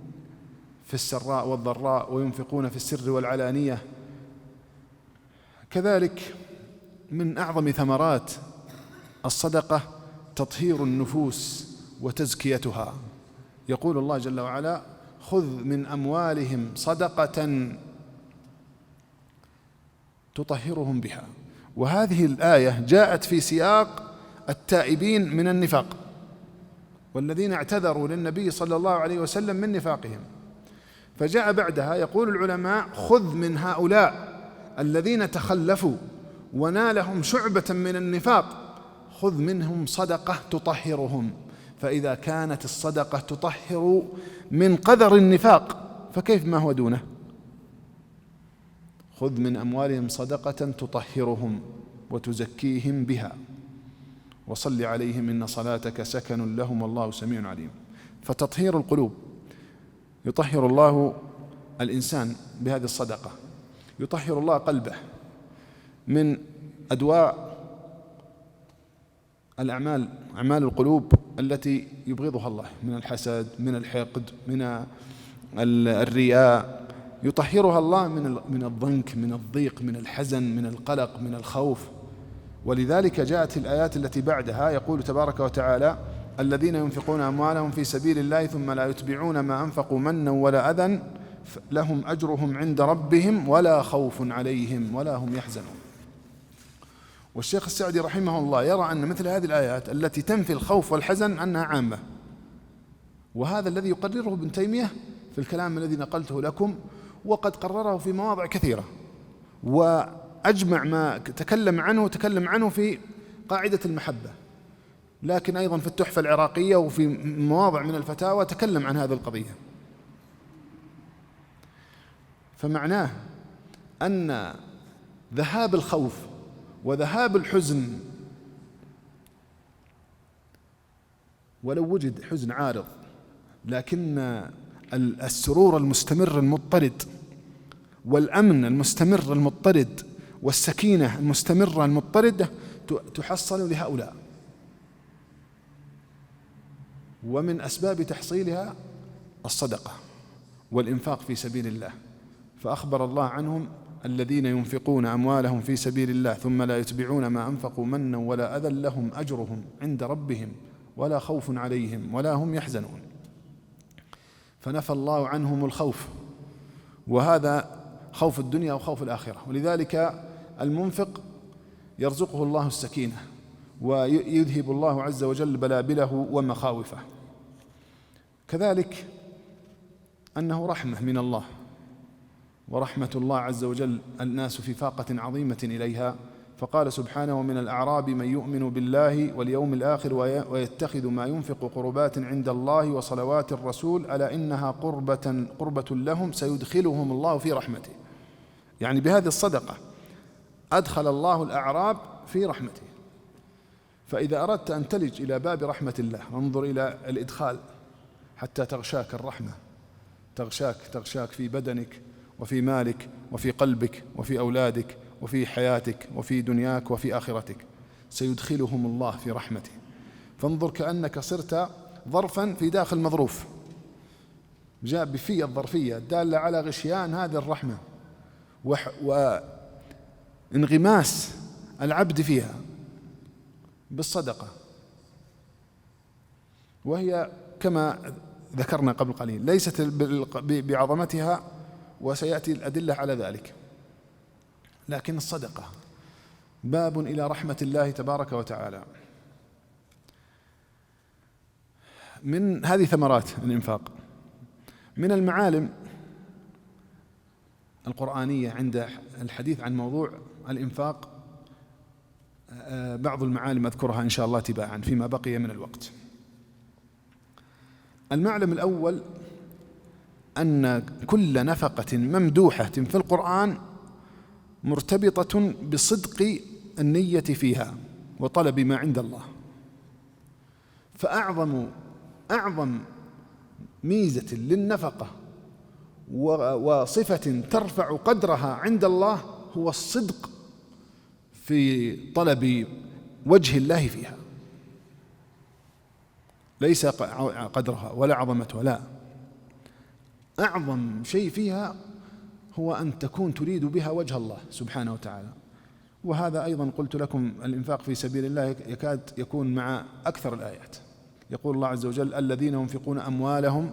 في السراء والضراء وينفقون في السر والعلانية. كذلك من أعظم ثمرات الصدقة تطهير النفوس وتزكيتها. يقول الله جل وعلا خذ من أموالهم صدقة تطهرهم بها. وهذه الآية جاءت في سياق التائبين من النفاق والذين اعتذروا للنبي صلى الله عليه وسلم من نفاقهم، فجاء بعدها يقول العلماء خذ من هؤلاء الذين تخلفوا ونالهم شعبة من النفاق، خذ منهم صدقة تطهرهم. فإذا كانت الصدقة تطهر من قدر النفاق فكيف ما هو دونه؟ خذ من أموالهم صدقة تطهرهم وتزكيهم بها وصل عليهم إن صلاتك سكن لهم والله سميع عليم. فتطهير القلوب، يطهر الله الإنسان بهذه الصدقة، يطهر الله قلبه من أدواء الأعمال، أعمال القلوب التي يبغضها الله من الحسد، من الحقد، من الرياء، يطهرها الله من الضنك، من الضيق، من الحزن، من القلق، من الخوف. ولذلك جاءت الآيات التي بعدها يقول تبارك وتعالى الذين ينفقون أموالهم في سبيل الله ثم لا يتبعون ما أنفقوا منا ولا أذى لهم أجرهم عند ربهم ولا خوف عليهم ولا هم يحزنون. والشيخ السعدي رحمه الله يرى أن مثل هذه الآيات التي تنفي الخوف والحزن أنها عامة، وهذا الذي يقرره ابن تيمية في الكلام الذي نقلته لكم، وقد قرره في مواضع كثيرة، وأجمع ما تكلم عنه في قاعدة المحبة، لكن أيضا في التحفة العراقية وفي مواضع من الفتاوى تكلم عن هذه القضية. فمعناه أن ذهاب الخوف وذهاب الحزن، ولو وجد حزن عارض، لكن السرور المستمر المضطرد والأمن المستمر المضطرد والسكينة المستمرة المضطردة تحصل لهؤلاء، ومن أسباب تحصيلها الصدقة والإنفاق في سبيل الله. فأخبر الله عنهم الذين ينفقون أموالهم في سبيل الله ثم لا يتبعون ما أنفقوا منا ولا أذى لهم أجرهم عند ربهم ولا خوف عليهم ولا هم يحزنون. فنفى الله عنهم الخوف، وهذا خوف الدنيا وخوف الآخرة. ولذلك المنفق يرزقه الله السكينة ويذهب الله عز وجل بلابله ومخاوفه. كذلك أنه رحمة من الله، ورحمة الله عز وجل الناس في فاقة عظيمة إليها. فقال سبحانه ومن الأعراب من يؤمن بالله واليوم الآخر ويتخذ ما ينفق قربات عند الله وصلوات الرسول ألا إنها قربة لهم سيدخلهم الله في رحمته. يعني بهذه الصدقة أدخل الله الأعراب في رحمته. فإذا أردت أن تلج إلى باب رحمة الله انظر إلى الإدخال حتى تغشاك الرحمة، تغشاك في بدنك وفي مالك وفي قلبك وفي أولادك وفي حياتك وفي دنياك وفي آخرتك. سيدخلهم الله في رحمته. فانظر كأنك صرت ظرفا في داخل مظروف، جاء بفي الظرفية الدالة على غشيان هذه الرحمة وانغماس العبد فيها بالصدقة، وهي كما ذكرنا قبل قليل ليست بعظمتها، وسيأتي الأدلة على ذلك، لكن الصدقة باب إلى رحمة الله تبارك وتعالى. من هذه ثمرات الإنفاق. من المعالم القرآنية عند الحديث عن موضوع الإنفاق بعض المعالم أذكرها إن شاء الله تباعا فيما بقي من الوقت. المعلم الأول أن كل نفقة ممدوحة في القرآن مرتبطة بصدق النية فيها وطلب ما عند الله. فأعظم ميزة للنفقة وصفة ترفع قدرها عند الله هو الصدق في طلب وجه الله فيها، ليس قدرها ولا عظمتها، لا، أعظم شيء فيها هو أن تكون تريد بها وجه الله سبحانه وتعالى. وهذا أيضا قلت لكم الإنفاق في سبيل الله يكاد يكون مع أكثر الآيات. يقول الله عز وجل: الذين ينفقون أموالهم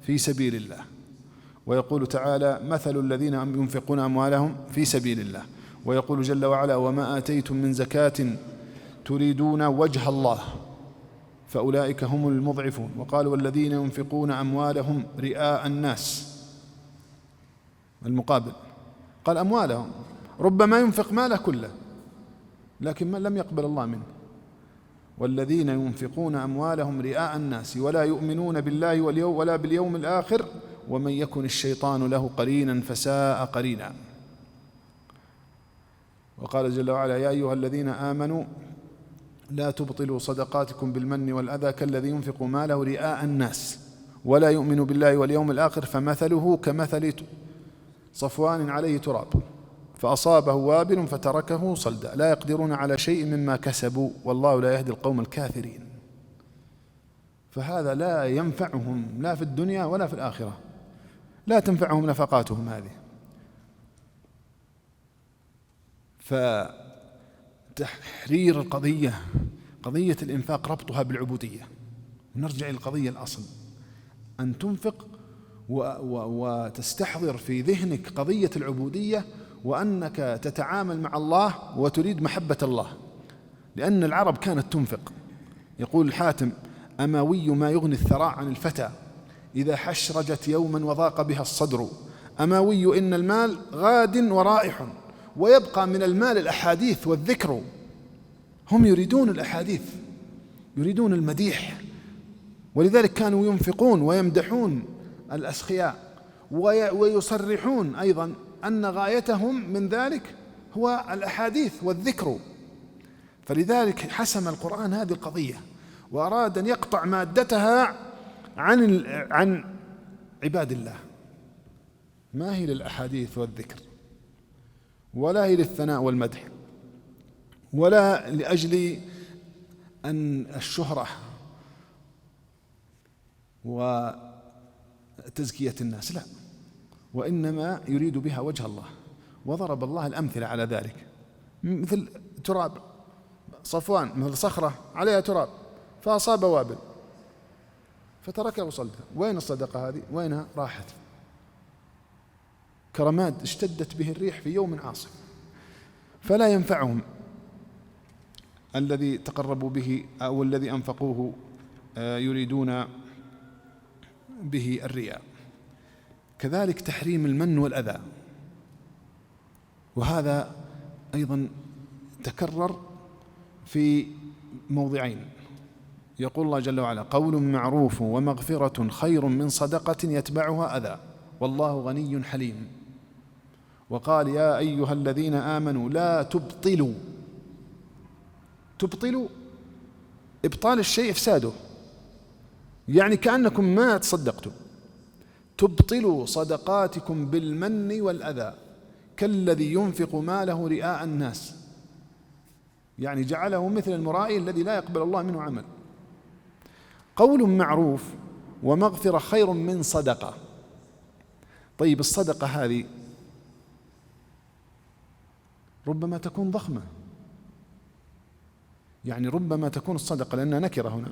في سبيل الله، ويقول تعالى: مثل الذين ينفقون أموالهم في سبيل الله، ويقول جل وعلا: وما آتيتم من زكاة تريدون وجه الله فأولئك هم المضعفون. وقال: والذين ينفقون أموالهم رئاء الناس، المقابل قال أموالهم، ربما ينفق ماله كله لكن ما لم يقبل الله منه. والذين ينفقون أموالهم رئاء الناس ولا يؤمنون بالله ولا باليوم الآخر ومن يكن الشيطان له قرينا فساء قرينا. وقال جل وعلا: يا أيها الذين آمنوا لا تبطلوا صدقاتكم بالمن والأذى كالذي ينفق ماله رئاء الناس ولا يؤمن بالله واليوم الآخر فمثله كمثل صفوان عليه تراب فأصابه وابل فتركه صلدا لا يقدرون على شيء مما كسبوا والله لا يهدي القوم الكافرين. فهذا لا ينفعهم لا في الدنيا ولا في الآخرة، لا تنفعهم نفقاتهم هذه. فتحرير قضية الإنفاق ربطها بالعبودية. نرجع للقضية الأصل، أن تنفق وتستحضر في ذهنك قضية العبودية، وأنك تتعامل مع الله وتريد محبة الله. لأن العرب كانت تنفق. يقول الحاتم: أماوي ما يغني الثراء عن الفتى إذا حشرجت يوما وضاق بها الصدر. أماوي إن المال غاد ورائح ويبقى من المال الأحاديث والذكر. هم يريدون الأحاديث، يريدون المديح، ولذلك كانوا ينفقون ويمدحون الأسخياء ويصرحون أيضا أن غايتهم من ذلك هو الأحاديث والذكر. فلذلك حسم القرآن هذه القضية وأراد أن يقطع مادتها عن عباد الله. ما هي للأحاديث والذكر، ولا هي للثناء والمدح، ولا لأجل أن الشهرة وتزكية الناس، لا، وإنما يريد بها وجه الله. وضرب الله الأمثلة على ذلك، مثل تراب صفوان، مثل صخرة عليها تراب فأصاب وابل فتركه صلدا. وين الصدقة هذه؟ وينها؟ راحت كرماد اشتدت به الريح في يوم عاصف. فلا ينفعهم الذي تقربوا به أو الذي أنفقوه يريدون به الرياء. كذلك تحريم المن والأذى، وهذا أيضا تكرر في موضعين. يقول الله جل وعلا: قول معروف ومغفرة خير من صدقة يتبعها أذى والله غني حليم. وقال: يا أيها الذين آمنوا لا تبطلوا إبطال الشيء إفساده، يعني كأنكم ما تصدقتم. تبطلوا صدقاتكم بالمن والأذى كالذي ينفق ماله رئاء الناس. يعني جعله مثل المرائي الذي لا يقبل الله منه عمل. قول معروف ومغفرة خير من صدقة. طيب الصدقة هذه ربما تكون ضخمة، يعني ربما تكون الصدقة، لأنها نكرة هنا،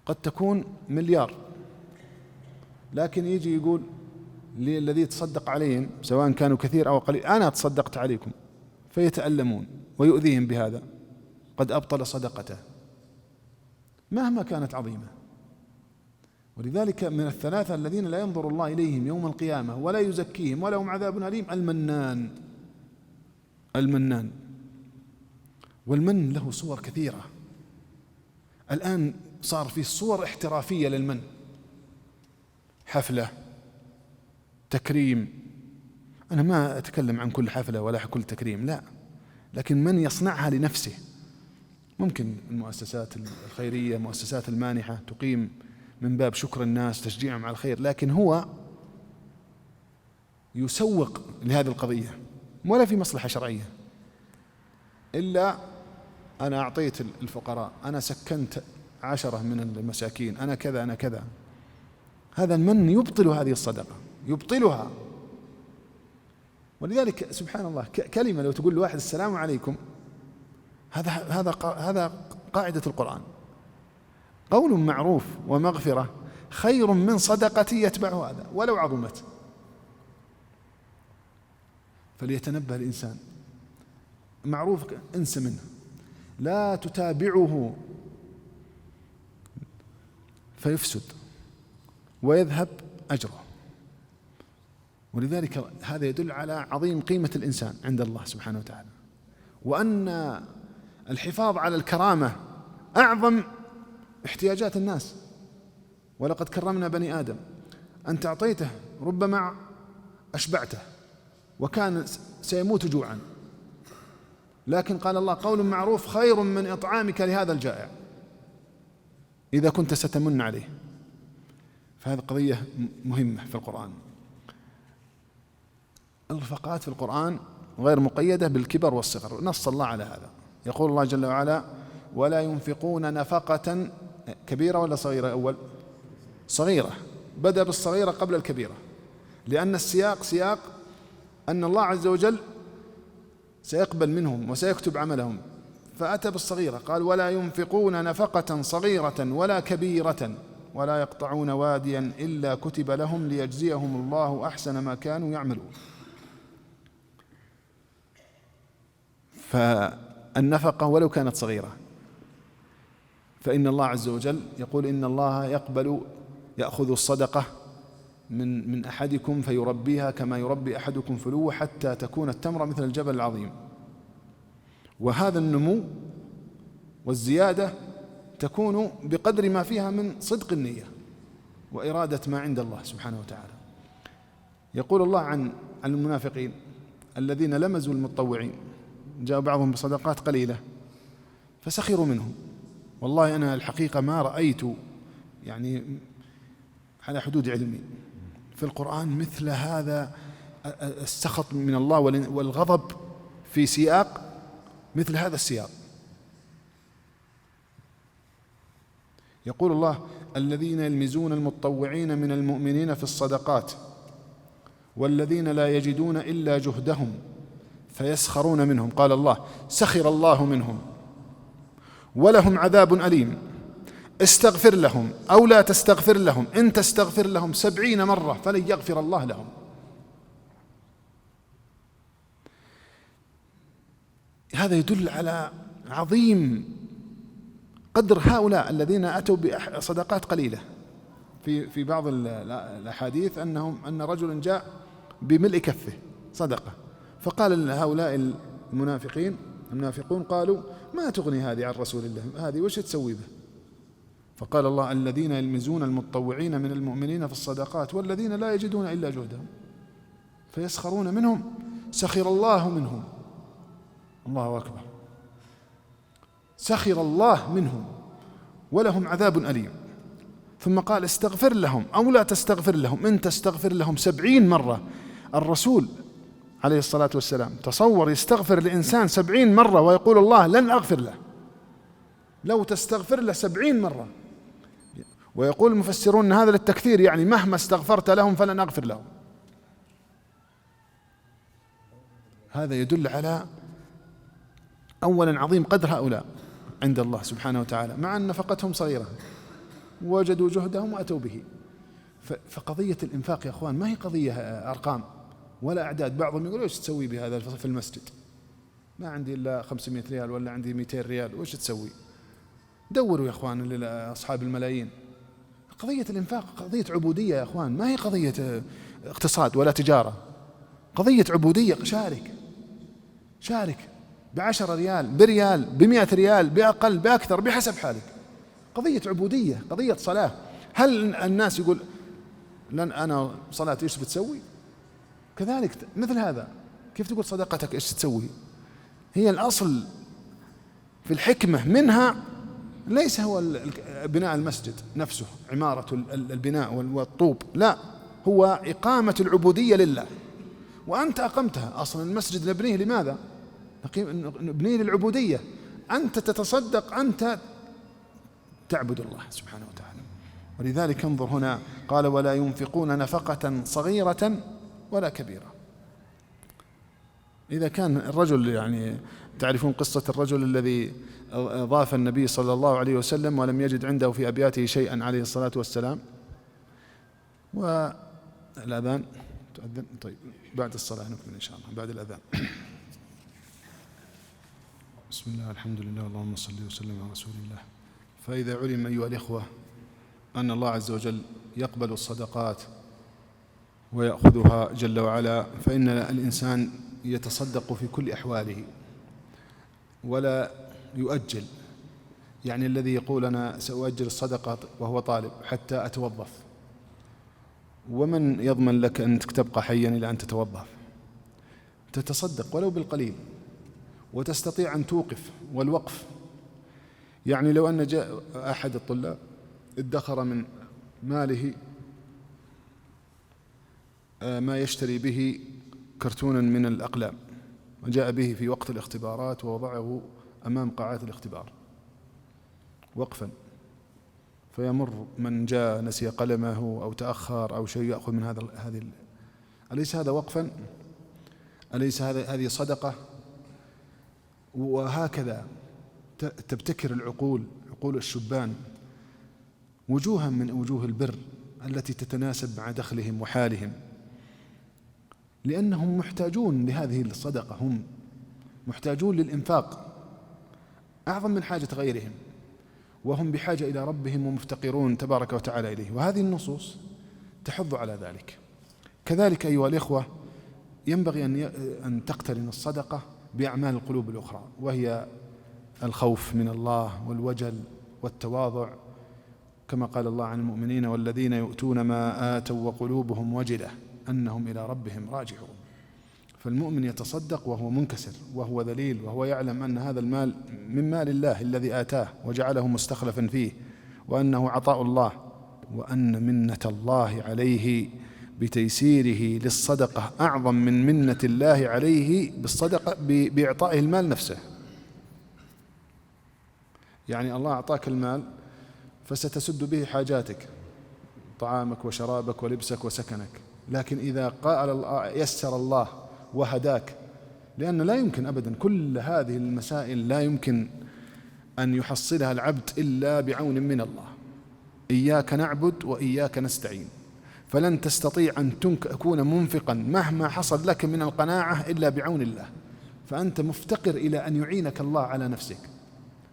قد تكون مليار، لكن يجي يقول للذي تصدق عليهم سواء كانوا كثير أو قليل أنا تصدقت عليكم، فيتألمون ويؤذيهم بهذا، قد أبطل صدقته مهما كانت عظيمة. ولذلك من الثلاثة الذين لا ينظر الله إليهم يوم القيامة ولا يزكيهم ولهم عذاب أليم المنان. والمن له صور كثيرة، الآن صار في صور احترافية للمن، حفلة، تكريم. أنا ما أتكلم عن كل حفلة ولا كل تكريم، لا، لكن من يصنعها لنفسه. ممكن المؤسسات الخيرية، مؤسسات المانحة تقيم من باب شكر الناس، تشجيعهم على الخير، لكن هو يسوق لهذه القضية ولا في مصلحة شرعية، إلا أنا أعطيت الفقراء، أنا سكنت 10 من المساكين، أنا كذا أنا كذا. هذا المن يبطل هذه الصدقة، يبطلها. ولذلك سبحان الله كلمة لو تقول لواحد السلام عليكم، هذا قاعدة القرآن. قول معروف ومغفرة خير من صدقة يتبعه هذا ولو عظمت. فليتنبه الإنسان. معروف انس منه، لا تتابعه فيفسد ويذهب أجره. ولذلك هذا يدل على عظيم قيمة الإنسان عند الله سبحانه وتعالى، وأن الحفاظ على الكرامة أعظم احتياجات الناس. ولقد كرمنا بني آدم، أنت أعطيته ربما أشبعته وكان سيموت جوعا، لكن قال الله قول معروف خير من إطعامك لهذا الجائع إذا كنت ستمن عليه. فهذه قضية مهمة في القرآن. الرفقات في القرآن غير مقيدة بالكبر والصغر، نص الله على هذا. يقول الله جل وعلا ولا ينفقون نفقة كبيرة ولا صغيرة؟ أول صغيرة، بدأ بالصغيرة قبل الكبيرة، لأن السياق سياق أن الله عز وجل سيقبل منهم وسيكتب عملهم، فأتى بالصغيرة قال ولا ينفقون نفقة صغيرة ولا كبيرة ولا يقطعون واديا إلا كتب لهم ليجزيهم الله أحسن ما كانوا يعملون. فالنفقة ولو كانت صغيرة، فإن الله عز وجل يقول إن الله يأخذ الصدقة من أحدكم فيربيها كما يربي أحدكم فلوه حتى تكون التمرة مثل الجبل العظيم. وهذا النمو والزيادة تكون بقدر ما فيها من صدق النية وإرادة ما عند الله سبحانه وتعالى. يقول الله عن المنافقين الذين لمزوا المتطوعين، جاء بعضهم بصدقات قليلة فسخروا منهم. والله أنا الحقيقة ما رأيت يعني على حدود علمي في القرآن مثل هذا السخط من الله والغضب في سياق مثل هذا السياق. يقول الله الذين يلمزون المتطوعين من المؤمنين في الصدقات والذين لا يجدون إلا جهدهم فيسخرون منهم. قال الله سخر الله منهم ولهم عذاب أليم استغفر لهم أو لا تستغفر لهم إن تستغفر لهم 70 مرة فلن يغفر الله لهم. هذا يدل على عظيم قدر هؤلاء الذين أتوا بصدقات قليلة. في بعض الأحاديث أن رجلا جاء بملء كفه صدقة، فقال هؤلاء المنافقون قالوا ما تغني هذه عن رسول الله، هذه وش تسوي به؟ فقال الله الذين يلمزون المتطوعين من المؤمنين في الصدقات والذين لا يجدون إلا جهدهم فيسخرون منهم سخر الله منهم. الله أكبر، سخر الله منهم ولهم عذاب أليم. ثم قال استغفر لهم أو لا تستغفر لهم إن تستغفر لهم 70 مرة. الرسول عليه الصلاة والسلام. تصور يستغفر لإنسان 70 مرة ويقول الله لن أغفر له، لو تستغفر له 70 مرة. ويقول المفسرون أن هذا للتكثير، يعني مهما استغفرت لهم فلن أغفر لهم. هذا يدل على أولا عظيم قدر هؤلاء عند الله سبحانه وتعالى، مع أن نفقتهم صغيرة، وجدوا جهدهم وأتوا به. فقضية الإنفاق يا أخوان ما هي قضية أرقام ولا أعداد. بعضهم يقول وش تسوي بهذا في المسجد؟ ما عندي إلا 500 ريال ولا عندي 200 ريال، وش تسوي؟ دوروا يا أخوان لأصحاب الملايين. قضية الإنفاق قضية عبودية يا أخوان، ما هي قضية اقتصاد ولا تجارة، قضية عبودية. شارك ب10 ريال، بريال، ب100 ريال، بأقل بأكثر بحسب حالك. قضية عبودية، قضية صلاة. هل الناس يقول لن أنا صلاة إيش بتسوي؟ كذلك مثل هذا، كيف تقول صدقتك إيش تسوي؟ هي الأصل في الحكمة منها ليس هو بناء المسجد نفسه، عمارة البناء والطوب، لا، هو إقامة العبودية لله. وأنت أقمتها. أصلا المسجد نبنيه لماذا؟ نبنيه للعبودية. أنت تتصدق، أنت تعبد الله سبحانه وتعالى. ولذلك انظر هنا قال ولا ينفقون نفقة صغيرة ولا كبيرة. إذا كان الرجل، يعني تعرفون قصة الرجل الذي ضاف النبي صلى الله عليه وسلم ولم يجد عنده في أبياته شيئا عليه الصلاة والسلام، والأذان تؤذن. طيب بعد الصلاة نكمل إن شاء الله بعد الأذان. بسم الله الحمد لله اللهم صل وسلم على رسول الله. فإذا علم أيها الإخوة أن الله عز وجل يقبل الصدقات ويأخذها جل وعلا، فإن الإنسان يتصدق في كل أحواله ولا يؤجل. يعني الذي يقول أنا سأؤجل الصدقة وهو طالب حتى أتوظف، ومن يضمن لك أنك تبقى حيا إلى أن تتوظف؟ تتصدق ولو بالقليل، وتستطيع أن توقف. والوقف يعني لو أن جاء أحد الطلاب ادخر من ماله ما يشتري به كرتونا من الأقلام، وجاء به في وقت الاختبارات ووضعه أمام قاعات الاختبار وقفا، فيمر من جاء نسي قلمه أو تأخر أو شيء يأخذ من هذه أليس هذا وقفا؟ أليس هذه صدقة؟ وهكذا تبتكر العقول، عقول الشبان، وجوها من وجوه البر التي تتناسب مع دخلهم وحالهم، لأنهم محتاجون لهذه الصدقة، هم محتاجون للإنفاق أعظم من حاجة غيرهم، وهم بحاجة إلى ربهم ومفتقرون تبارك وتعالى إليه. وهذه النصوص تحض على ذلك. كذلك أيها الإخوة ينبغي أن تقترن الصدقة بأعمال القلوب الأخرى، وهي الخوف من الله والوجل والتواضع، كما قال الله عن المؤمنين والذين يؤتون ما آتوا وقلوبهم وجلة أنهم إلى ربهم راجعون. فالمؤمن يتصدق وهو منكسر وهو ذليل، وهو يعلم أن هذا المال من مال الله الذي آتاه وجعله مستخلفا فيه، وأنه عطاء الله، وأن منة الله عليه بتيسيره للصدقة أعظم من منة الله عليه بالصدقة بإعطائه المال نفسه. يعني الله أعطاك المال فستسد به حاجاتك، طعامك وشرابك ولبسك وسكنك، لكن إذا قال يسر الله وهداك، لأن لا يمكن أبدا كل هذه المسائل لا يمكن أن يحصلها العبد إلا بعون من الله. إياك نعبد وإياك نستعين، فلن تستطيع أن تكون منفقا مهما حصل لك من القناعة إلا بعون الله. فأنت مفتقر إلى أن يعينك الله على نفسك،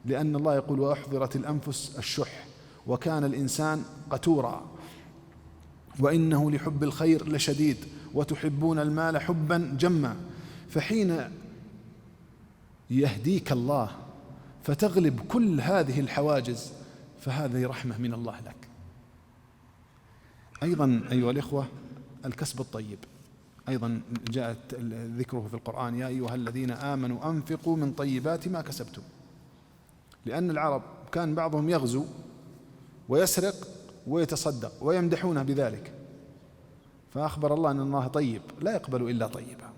لأن الله يقول وأحضرت الأنفس الشح وكان الإنسان قتورا وإنه لحب الخير لشديد وتحبون المال حبا جما. فحين يهديك الله فتغلب كل هذه الحواجز، فهذه رحمة من الله لك. أيضا أيها الإخوة الكسب الطيب أيضا جاءت ذكره في القرآن يا أيها الذين آمنوا أنفقوا من طيبات ما كسبتم. لأن العرب كان بعضهم يغزو ويسرق ويتصدق ويمدحونه بذلك، فأخبر الله أن الله طيب لا يقبل إلا طيبا.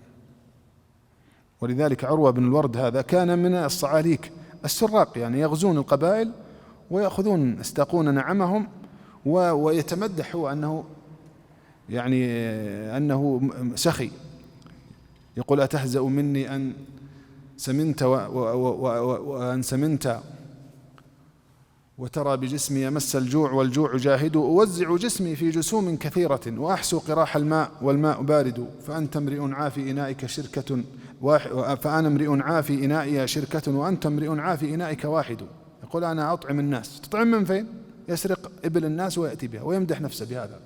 ولذلك عروة بن الورد هذا كان من الصعاليك السراق، يعني يغزون القبائل ويأخذون يستاقون نعمهم، ويتمدح هو أنه يعني أنه سخي. يقول: أتهزأ مني أن سمنت وأن سمنت وترى بجسمي يمس الجوع والجوع جاهد، أوزع جسمي في جسوم كثيرة وأحسو قراح الماء والماء بارد، فأنت امرئ عافي إنائك شركة فأنا امرئ عافي إنائي شركة وأنت امرئ عافي إنائك واحد. يقول: أنا أطعم الناس. تطعم من فين؟ يسرق إبل الناس ويأتي بها ويمدح نفسه بهذا.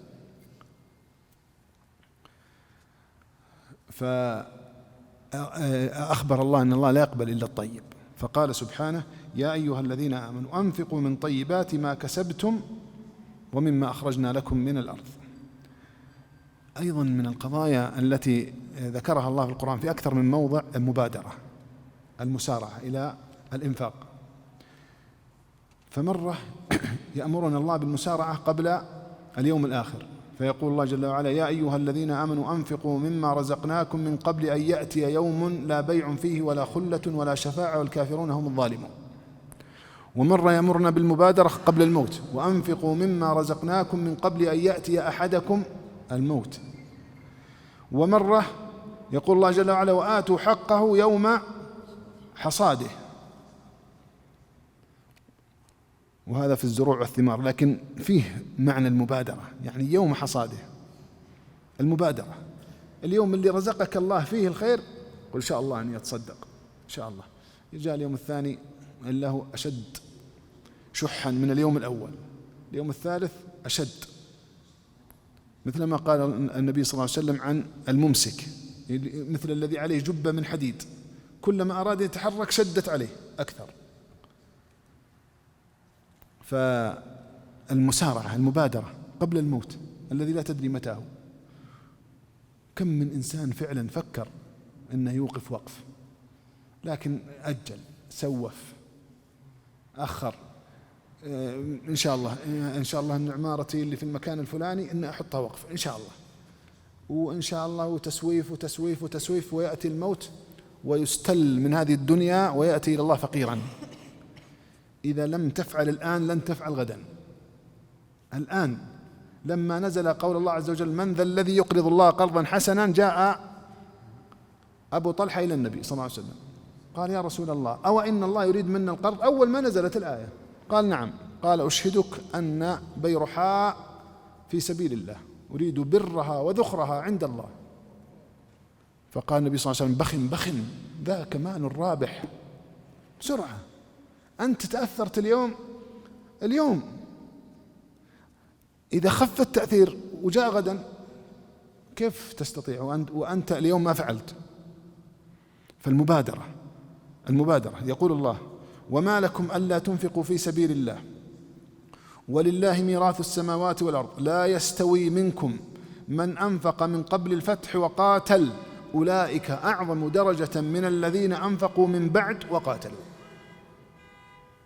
فأخبر الله أن الله لا يقبل إلا الطيب، فقال سبحانه: يا أيها الذين آمنوا أنفقوا من طيبات ما كسبتم ومما أخرجنا لكم من الأرض. أيضا من القضايا التي ذكرها الله في القرآن في أكثر من موضع المبادرة، المسارعة إلى الإنفاق. فمرة يأمرنا الله بالمسارعة قبل اليوم الآخر، فيقول الله جل وعلا: يا أيها الذين آمنوا أنفقوا مما رزقناكم من قبل أن يأتي يوم لا بيع فيه ولا خلة ولا شفاعة والكافرون هم الظالمون. ومرة يأمرنا بالمبادرة قبل الموت: وأنفقوا مما رزقناكم من قبل أن يأتي أحدكم الموت. ومرة يقول الله جل وعلا: وآتوا حقه يوم حصاده. وهذا في الزروع والثمار، لكن فيه معنى المبادرة، يعني يوم حصاده، المبادرة. اليوم اللي رزقك الله فيه الخير قل إن شاء الله أن يتصدق إن شاء الله. يجاء اليوم الثاني إلا هو أشد شحا من اليوم الأول، اليوم الثالث أشد، مثل ما قال النبي صلى الله عليه وسلم عن الممسك: مثل الذي عليه جبة من حديد، كلما أراد يتحرك شدت عليه أكثر. فالمسارعة، المبادرة قبل الموت الذي لا تدري متى هو. كم من إنسان فعلا فكر أنه يوقف وقف، لكن أجل، سوف، أخر. إن شاء الله أن عمارتي اللي في المكان الفلاني إن أحطها وقف إن شاء الله، وإن شاء الله، وتسويف وتسويف وتسويف، ويأتي الموت ويستل من هذه الدنيا ويأتي إلى الله فقيرا. إذا لم تفعل الآن لن تفعل غدا. الآن لما نزل قول الله عز وجل: من ذا الذي يقرض الله قرضا حسنا، جاء أبو طلحة إلى النبي صلى الله عليه وسلم قال: يا رسول الله، أو إن الله يريد منا القرض؟ أول ما نزلت الآية قال: نعم. قال: أشهدك أن بيرحاء في سبيل الله أريد برها وذخرها عند الله. فقال النبي صلى الله عليه وسلم: بخن ذاك مال رابح. بسرعة، أنت تأثرت اليوم إذا خف التأثير وجاء غدا كيف تستطيع وأنت اليوم ما فعلت؟ فالمبادرة، يقول الله: وما لكم ألا تنفقوا في سبيل الله ولله ميراث السماوات والأرض لا يستوي منكم من أنفق من قبل الفتح وقاتل أولئك أعظم درجة من الذين أنفقوا من بعد وقاتلوا.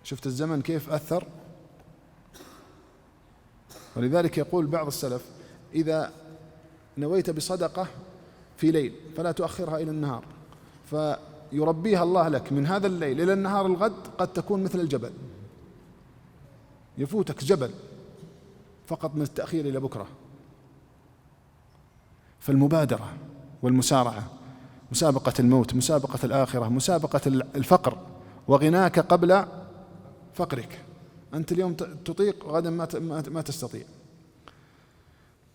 شفت الزمن كيف أثر؟ ولذلك يقول بعض السلف: إذا نويت بصدقة في ليل فلا تؤخرها إلى النهار، فيربيها الله لك من هذا الليل إلى النهار الغد، قد تكون مثل الجبل، يفوتك جبل فقط من التأخير إلى بكرة. فالمبادرة والمسارعة، مسابقة الموت، مسابقة الآخرة، مسابقة الفقر وغناك قبل فقرك. أنت اليوم تطيق، غدا ما تستطيع.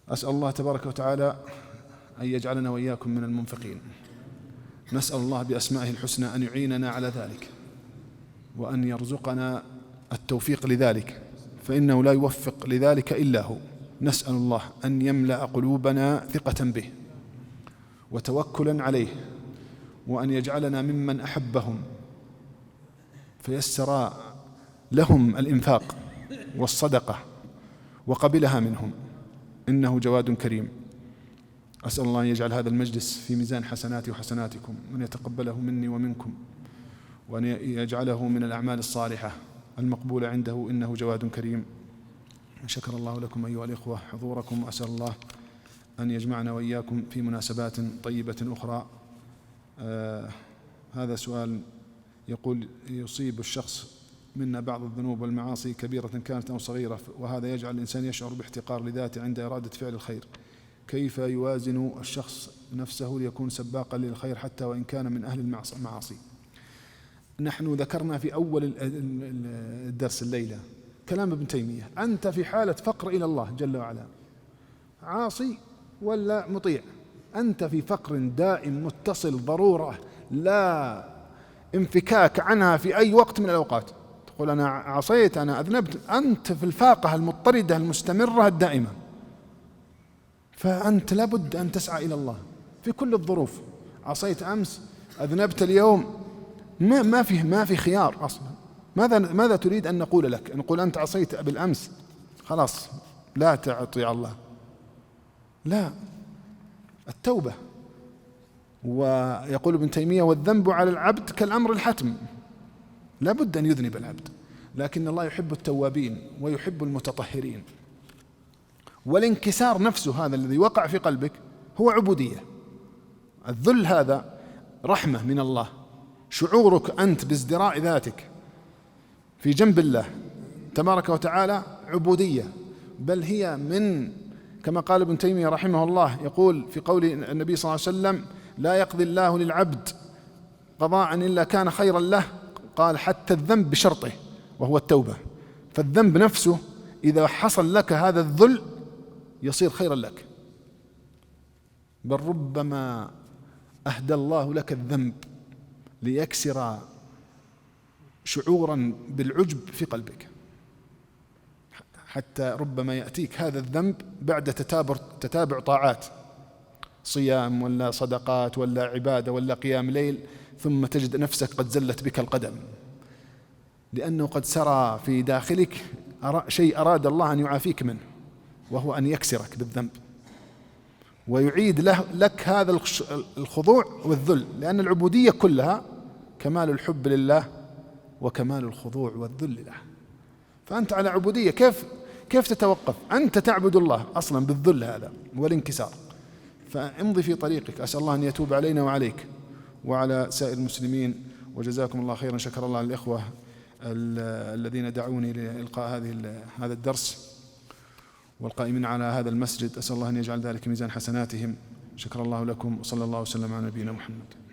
أسأل الله تبارك وتعالى أن يجعلنا وإياكم من المنفقين. نسأل الله بأسمائه الحسنى أن يعيننا على ذلك وأن يرزقنا التوفيق لذلك، فإنه لا يوفق لذلك إلا هو. نسأل الله أن يملأ قلوبنا ثقة به وتوكلا عليه، وأن يجعلنا ممن أحبهم فيسر لهم الإنفاق والصدقة وقبلها منهم، إنه جواد كريم. أسأل الله أن يجعل هذا المجلس في ميزان حسناتي وحسناتكم، وأن يتقبله مني ومنكم، وأن يجعله من الأعمال الصالحة المقبولة عنده، إنه جواد كريم. شكر الله لكم أيها الإخوة حضوركم، وأسأل الله أن يجمعنا وإياكم في مناسبات طيبة أخرى هذا سؤال يقول: يصيب الشخص منا بعض الذنوب والمعاصي كبيرة كانت أو صغيرة، وهذا يجعل الإنسان يشعر باحتقار لذاته عند إرادة فعل الخير، كيف يوازن الشخص نفسه ليكون سباقا للخير حتى وإن كان من أهل المعاصي؟ نحن ذكرنا في أول الدرس الليلة كلام ابن تيمية: أنت في حالة فقر إلى الله جل وعلا، عاصي ولا مطيع، أنت في فقر دائم متصل ضرورة لا انفكاك عنها في أي وقت من الأوقات. تقول أنا عصيت، أنا أذنبت، أنت في الفاقة المضطردة المستمرة الدائمة، فأنت لابد أن تسعى إلى الله في كل الظروف. عصيت أمس، أذنبت اليوم، ما في خيار أصلا. ماذا تريد أن نقول لك؟ نقول أنت عصيت بالأمس خلاص لا تعطي الله؟ لا، التوبة. ويقول ابن تيمية: والذنب على العبد كالأمر الحتم، لا بد أن يذنب العبد، لكن الله يحب التوابين ويحب المتطهرين. والانكسار نفسه هذا الذي وقع في قلبك هو عبودية. الذل هذا رحمة من الله، شعورك أنت بازدراء ذاتك في جنب الله تبارك وتعالى عبودية، بل هي من، كما قال ابن تيمية رحمه الله، يقول في قول النبي صلى الله عليه وسلم: لا يقضي الله للعبد قضاء إلا كان خيرا له، قال: حتى الذنب بشرطه وهو التوبة. فالذنب نفسه إذا حصل لك هذا الذل يصير خيرا لك، بل ربما أهدى الله لك الذنب ليكسر شعورا بالعجب في قلبك، حتى ربما يأتيك هذا الذنب بعد تتابع طاعات، صيام ولا صدقات ولا عبادة ولا قيام ليل، ثم تجد نفسك قد زلت بك القدم، لأنه قد سرى في داخلك شيء أراد الله أن يعافيك منه، وهو أن يكسرك بالذنب ويعيد لك هذا الخضوع والذل، لأن العبودية كلها كمال الحب لله وكمال الخضوع والذل له. فأنت على عبودية، كيف تتوقف؟ أنت تعبد الله أصلا بالذل هذا والانكسار. فامضي في طريقك. أسأل الله أن يتوب علينا وعليك وعلى سائر المسلمين، وجزاكم الله خيرا. شكر الله الإخوة الذين دعوني لإلقاء هذا الدرس والقائمين على هذا المسجد، أسأل الله أن يجعل ذلك ميزان حسناتهم. شكر الله لكم، وصلى الله وسلم على نبينا محمد.